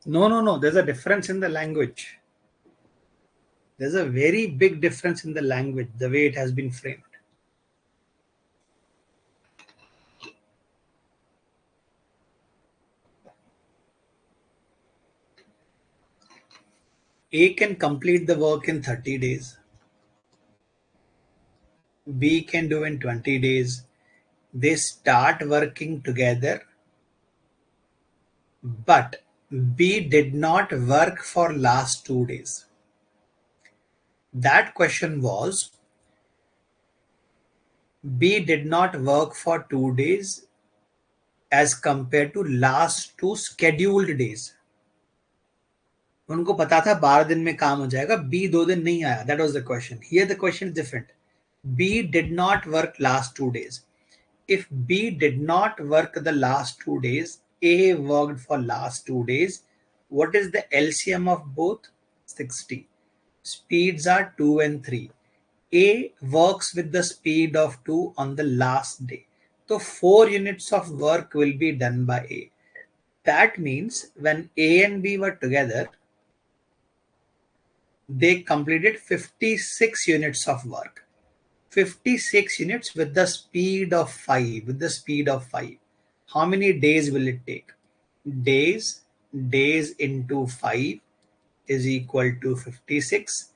No. There's a difference in the language. There's a very big difference in the language, the way it has been framed. A can complete the work in 30 days. B can do in 20 days. They start working together, but B did not work for last 2 days. That question was, B did not work for 2 days as compared to last 2 scheduled days. उनको पता था 12 दिन में काम हो जाएगा, B 2 दिन नहीं आया. That was the question. Here the question is different. B did not work last 2 days. If B did not work the last 2 days, A worked for last 2 days. What is the LCM of both? 60. Speeds are 2 and 3. A works with the speed of 2 on the last day. So 4 units of work will be done by A. That means when A and B were together, they completed 56 units of work. 56 units with the speed of 5. With the speed of 5. How many days will it take? Days into 5 is equal to 56.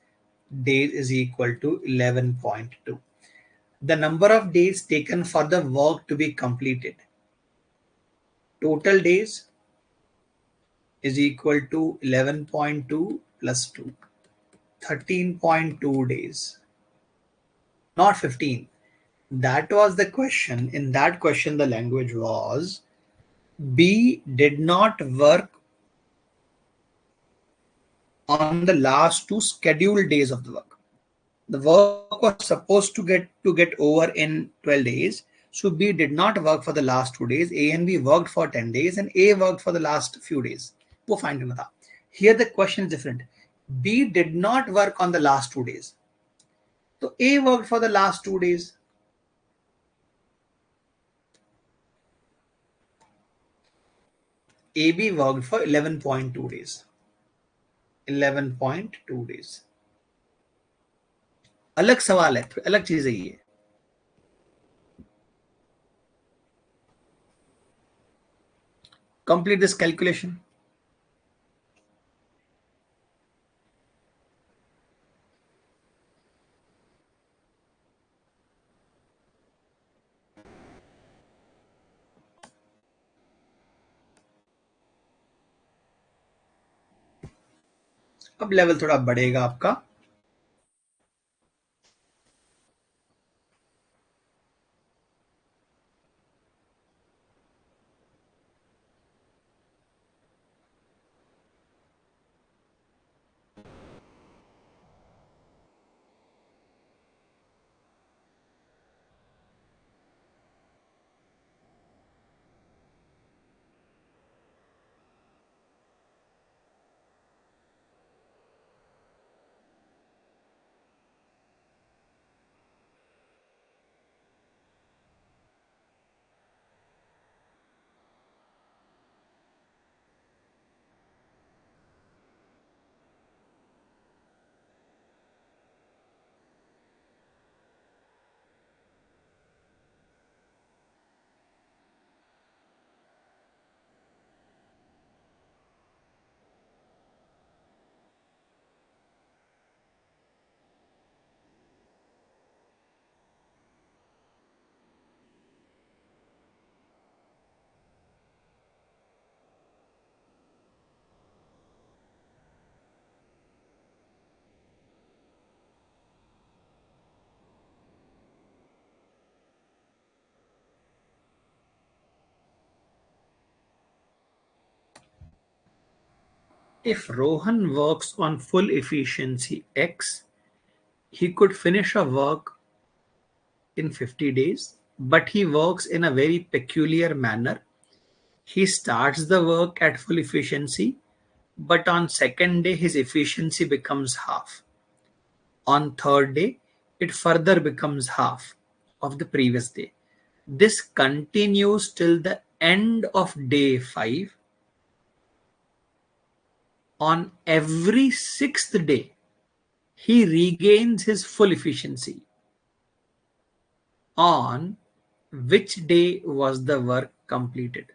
Days is equal to 11.2. The number of days taken for the work to be completed. Total days is equal to 11.2 plus 2. 13.2 days. Not 15. That was the question. In that question, the language was B did not work on the last 2 scheduled days of the work. The work was supposed to get over in 12 days. So B did not work for the last 2 days. A and B worked for 10 days and A worked for the last few days. वो find करना था. Here the question is different. B did not work on the last 2 days. So A worked for the last 2 days. AB worked for 11.2 days. 11.2 days. अलग सवाल है, अलग चीज है ये. Complete this calculation. अब लेवल थोड़ा बढ़ेगा आपका. If Rohan works on full efficiency X, he could finish a work in 50 days, but he works in a very peculiar manner. He starts the work at full efficiency, but on second day his efficiency becomes half. On third day, it further becomes half of the previous day. This continues till the end of day 5. On every sixth day, he regains his full efficiency. On which day was the work completed?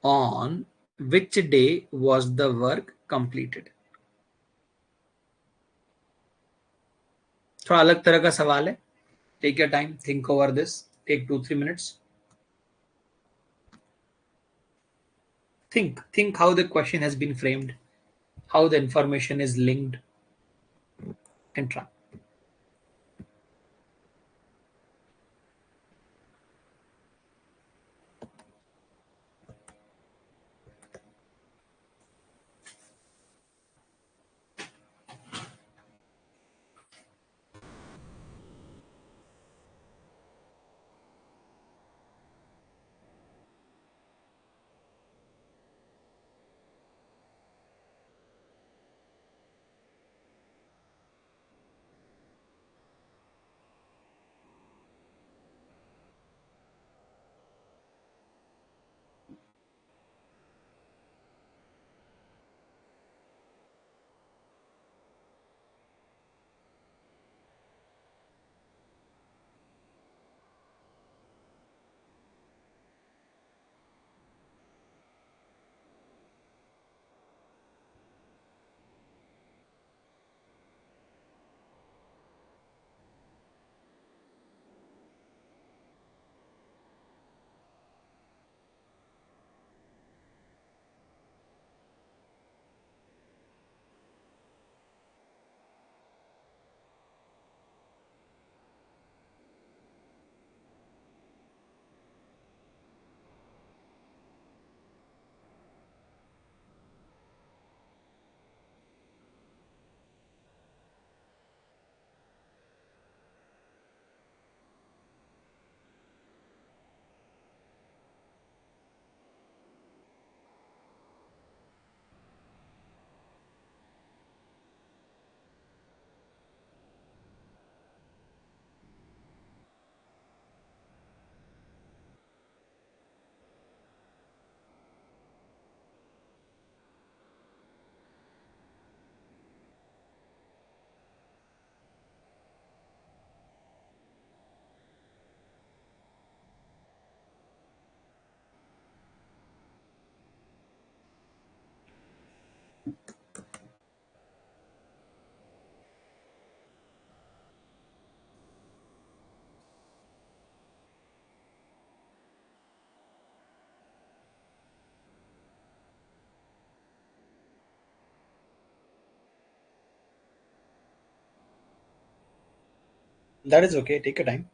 On which day was the work completed? थोड़ा अलग तरह का सवाल है. Take your time, think over this. Take 2-3 minutes. Think how the question has been framed, how the information is linked, and try. That is okay. Take your time.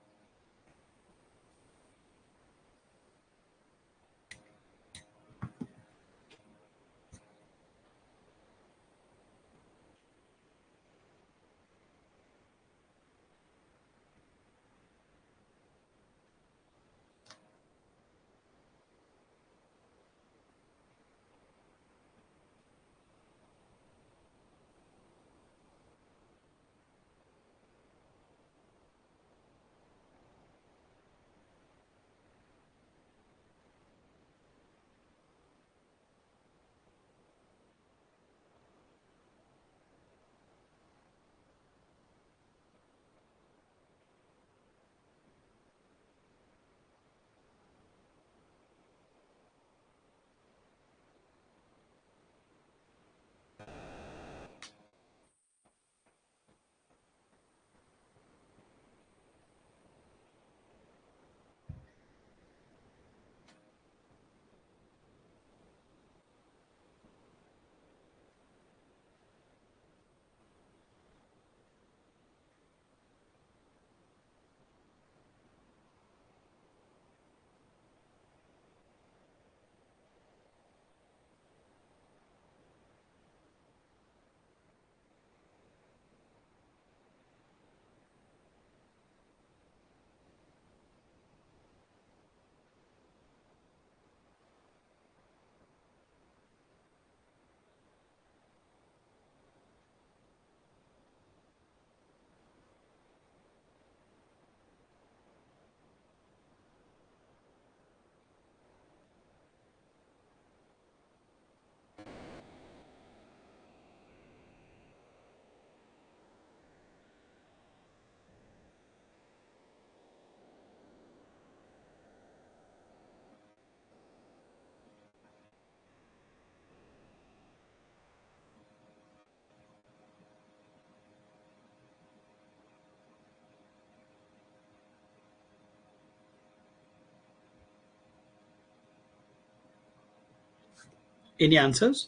Any answers?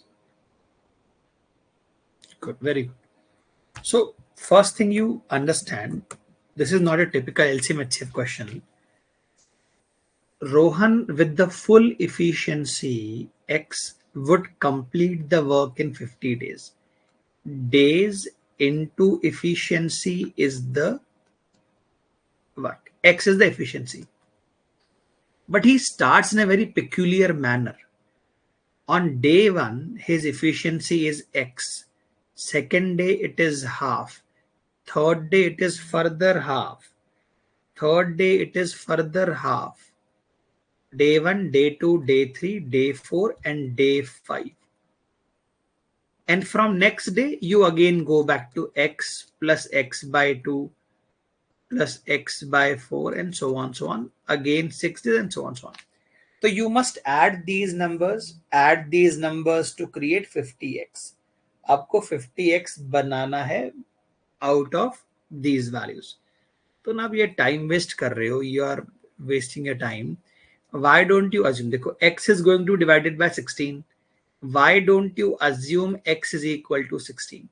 Good, very good. So first thing you understand, this is not a typical LCM HCF question. Rohan with the full efficiency X would complete the work in 50 days. Days into efficiency is the work. X is the efficiency. But he starts in a very peculiar manner. On day one, his efficiency is X. Second day, it is half. Third day, it is further half. Third day, it is further half. Day 1, day 2, day 3, day 4, and day 5. And from next day, you again go back to X plus X by 2 plus X by 4 and so on. Again 6 days and so on. So you must add these numbers to create 50x. आपको 50x बनाना है out of these values. तो ना आप ये time waste कर रहे हो, you are wasting your time. Why don't you assume, देखो x is going to be divided by 16. Why don't you assume x is equal to 16?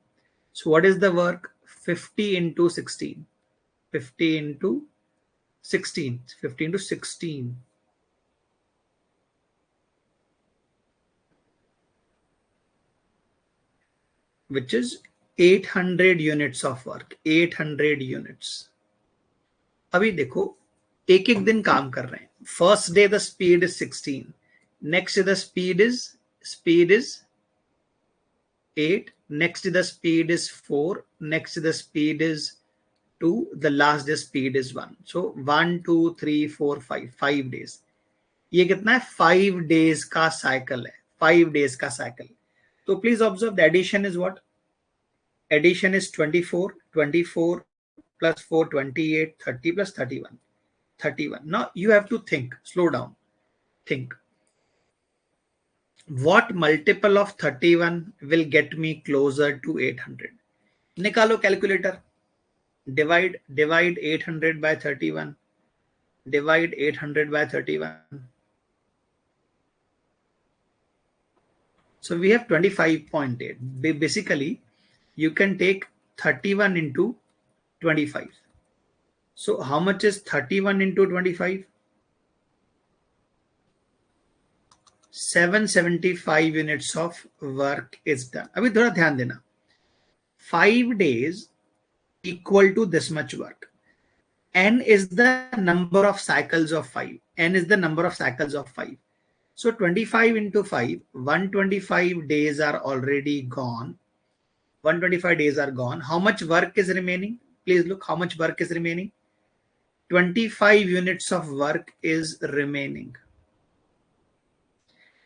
So what is the work? 50 into 16. 50 into 16. 50 into 16. Which is 800 units of work. 800 units. अभी देखो एक एक दिन काम कर रहे हैं. First day the speed is 16. Next day the speed is 8. Next day the speed is 4. Next day the speed is 2. The last day speed is 1. So 1, 2, 3, 4, 5. 5 days. ये कितना है? 5 days का cycle है. 5 days का cycle. So please observe the addition is what? Addition is 24 plus 4, 28, 30 plus 31. 31. Now you have to think, slow down, think. What multiple of 31 will get me closer to 800? Nikalo calculator. Divide 800 by 31. Divide 800 by 31. So we have 25.8. Basically, you can take 31 into 25. So how much is 31 into 25? 775 units of work is done. अभी थोड़ा ध्यान देना. 5 days equal to this much work. N is the number of cycles of 5. N is the number of cycles of 5. So 25 into 5, 125 days are already gone. 125 days are gone. How much work is remaining? Please look how much work is remaining. 25 units of work is remaining.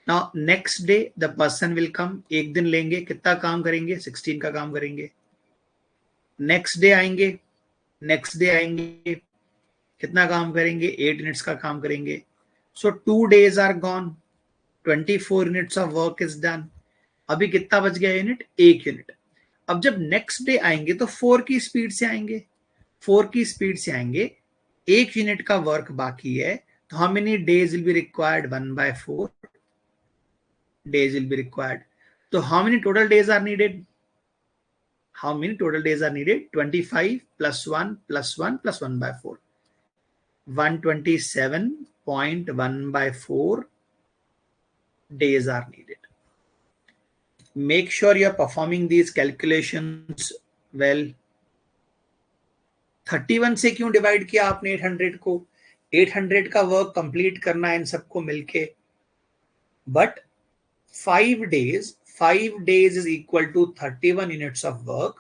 Now next day the person will come. एक दिन लेंगे, कितना काम करेंगे? 16 का काम करेंगे. Next day आएंगे, कितना काम करेंगे? 8 units का काम करेंगे. So 2 days are gone. 24 units of work is done. अभी कितना बच गया यूनिट? 1 यूनिट. अब जब नेक्स्ट डे आएंगे तो 4 की स्पीड से आएंगे. 4 की स्पीड से आएंगे. 1 यूनिट का वर्क बाकी है. तो how many days will be required? 1/4 days will be required. So how many total days are needed? 25 plus 1 plus 1 plus 1/4. 127.1/4 days are needed. Make sure you are performing these calculations well. 31 से क्यों divide किया आपने 800 को? 800 का work complete करना है इन सबको मिलके. But 5 days is equal to 31 units of work.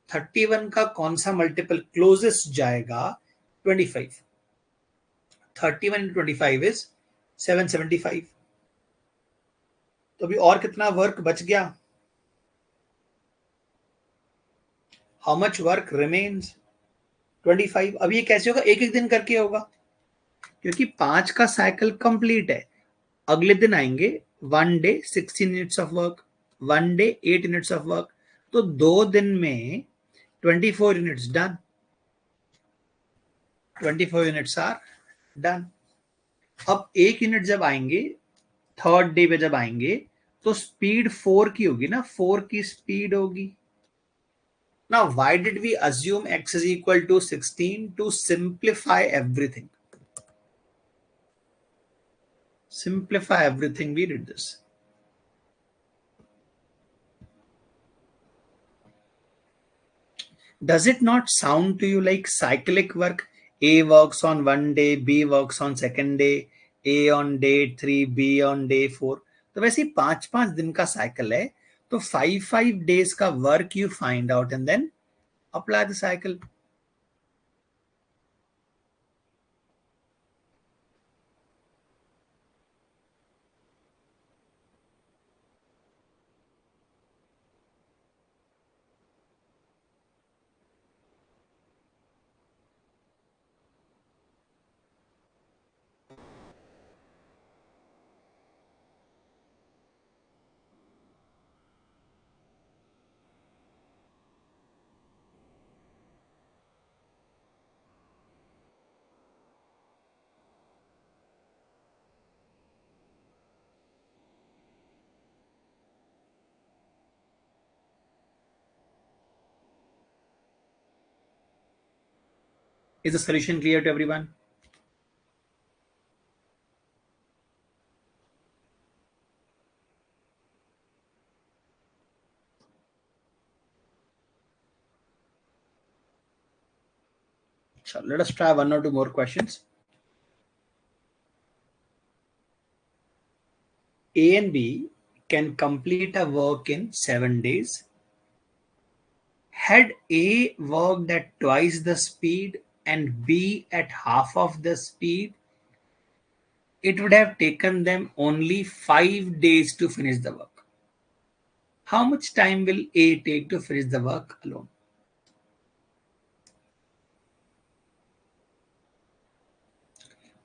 31 का कौन सा मल्टीपल क्लोजेस्ट जाएगा? 25. 31 into 25 is 775. तो अभी और कितना वर्क बच गया? How much work remains? 25. अब ये कैसे होगा? एक एक दिन करके होगा, क्योंकि 5 का साइकिल कंप्लीट है. अगले दिन आएंगे 1 day 16 units of work, 1 day 8 units of work. तो 2 दिन में 24 units done. 24 units are done. अब 1 यूनिट जब आएंगे, थर्ड डे पे जब आएंगे तो स्पीड 4 की होगी ना, 4 की स्पीड होगी. Now, why did we assume x is equal to 16? To simplify everything. Simplify everything, we did this. Does it not sound to you like cyclic work? A works on one day, B works on second day, A on day 3, B on day 4. तो वैसे ही 5-5 दिन का cycle है, तो 5-5 days का work you find out and then apply the cycle. Is the solution clear to everyone? So let us try one or two more questions. A and B can complete a work in 7 days. Had A worked at twice the speed and B at half of the speed, it would have taken them only 5 days to finish the work. How much time will A take to finish the work alone?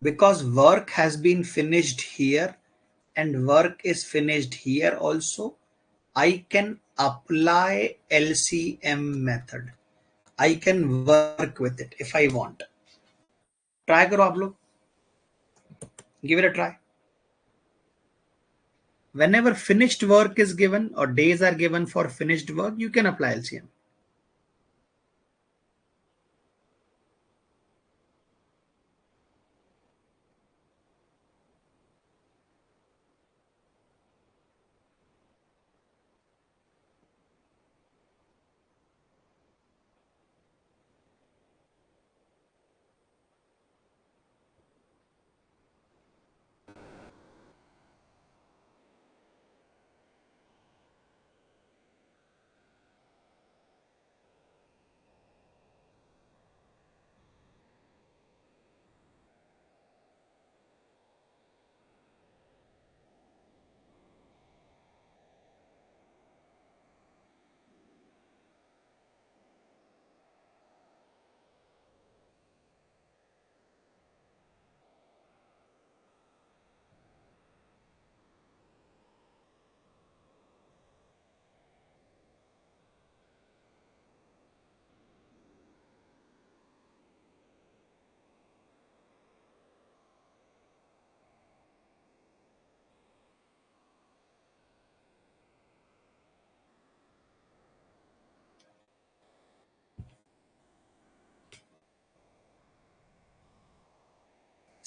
Because work has been finished here and work is finished here also, I can apply LCM method. I can work with it if I want. Try करो आप लोग. Give it a try. Whenever finished work is given or days are given for finished work, you can apply LCM.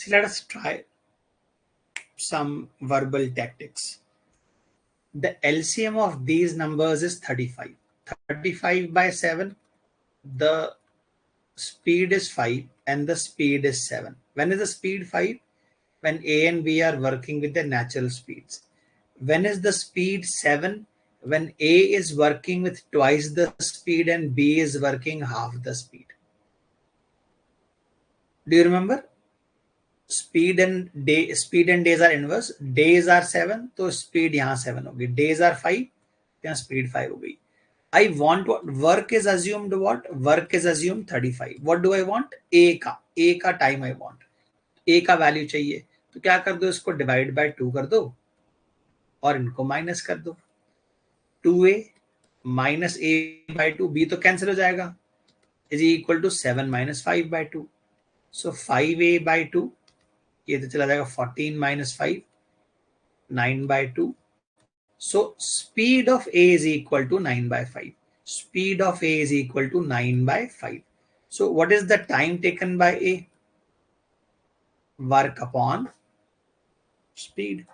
See, let us try some verbal tactics. The LCM of these numbers is 35. 35 by 7, the speed is 5 and the speed is 7. When is the speed 5? When A and B are working with their natural speeds. When is the speed 7? When A is working with twice the speed and B is working half the speed. Do you remember? Speed and days are inverse. Days are 7, तो speed यहाँ 7 होगी. Days are 5, यहाँ speed 5 हो गई. I want what? Work is assumed what? Work is assumed 35. What do I want? A का time I want. A का value चाहिए. तो क्या कर दो, इसको divide by 2 कर दो और इनको minus कर दो. 2A minus A by 2, B तो cancel हो जाएगा, is equal to 7 minus 5 by 2. So 5A by 2, ये तो चला जाएगा 14 minus 5, 9 by 2. So speed of A is equal to 9 by 5. Speed of A is equal to 9 by 5. So what is the time taken by A? Work upon speed.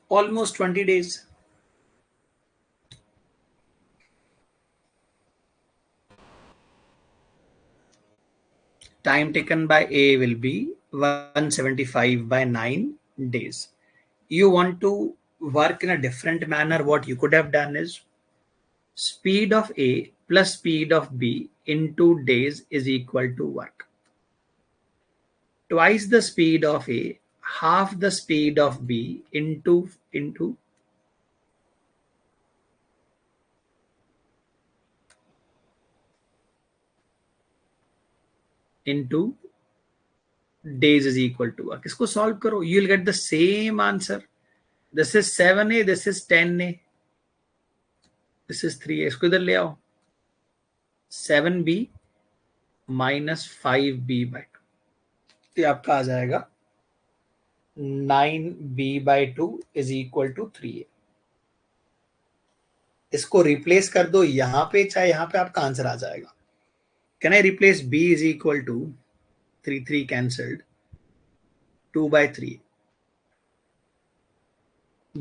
Almost 20 days. Time taken by A will be 175 by 9 days. You want to work in a different manner, what you could have done is speed of A plus speed of B into days is equal to work. Twice the speed of A, half the speed of B into days is equal to work. इसको solve करो, you will get the same answer. This is 7A, this is 10A, this is 3A. इसको इधर ले आओ. 7B minus 5B by 2. ये आपका आ जाएगा 9B by 2 is equal to 3A. इसको रिप्लेस कर दो यहां पे, चाहे यहां पे आपका आंसर आ जाएगा. Can I replace B is equal to 3 cancelled 2 by 3.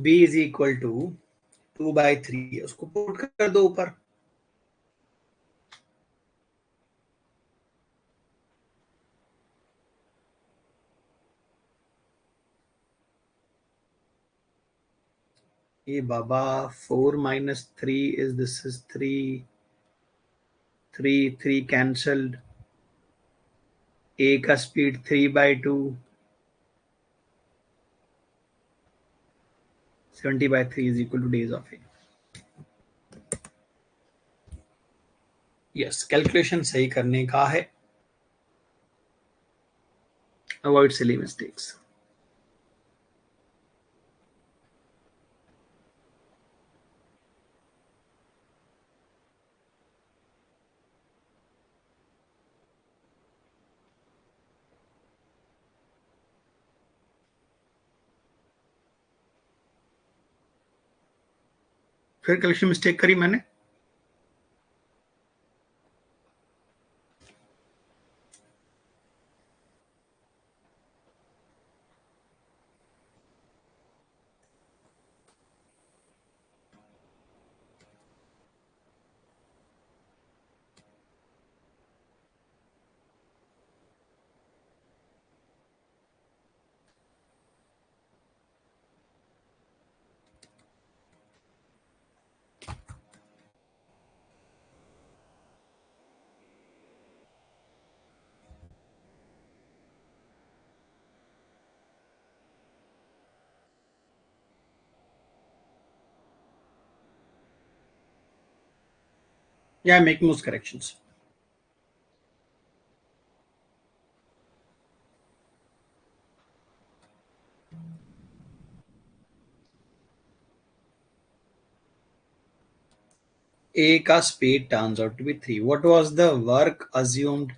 B is equal to 2 by 3. उसको पुट कर दो ऊपर. ये बाबा 4 minus 3 is this is 3 cancelled. A का speed 3 by 2 70 by 3 is equal to days of A. Yes, calculation सही करने का है. Avoid silly mistakes. फिर कैलकुलेशन मिस्टेक करी मैंने. Yeah, I'm making those corrections. A का speed turns out to be 3. What was the work assumed?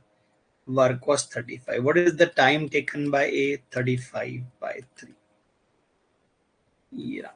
Work was 35. What is the time taken by A? 35 by 3. Yeah.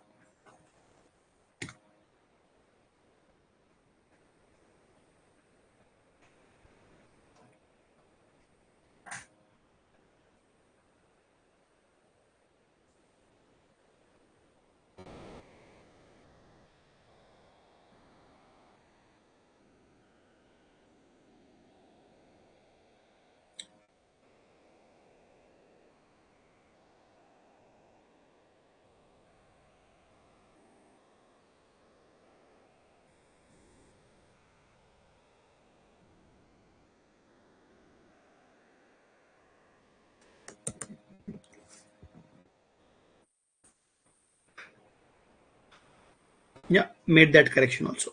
Yeah, made that correction also.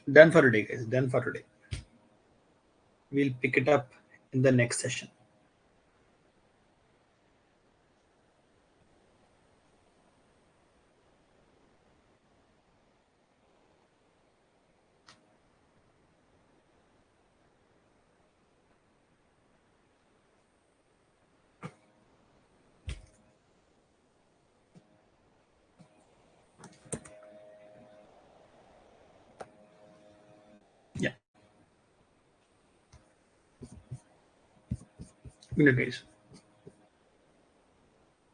Done for today, guys. Done for today. We'll pick it up in the next session. Yeah. Good, guys.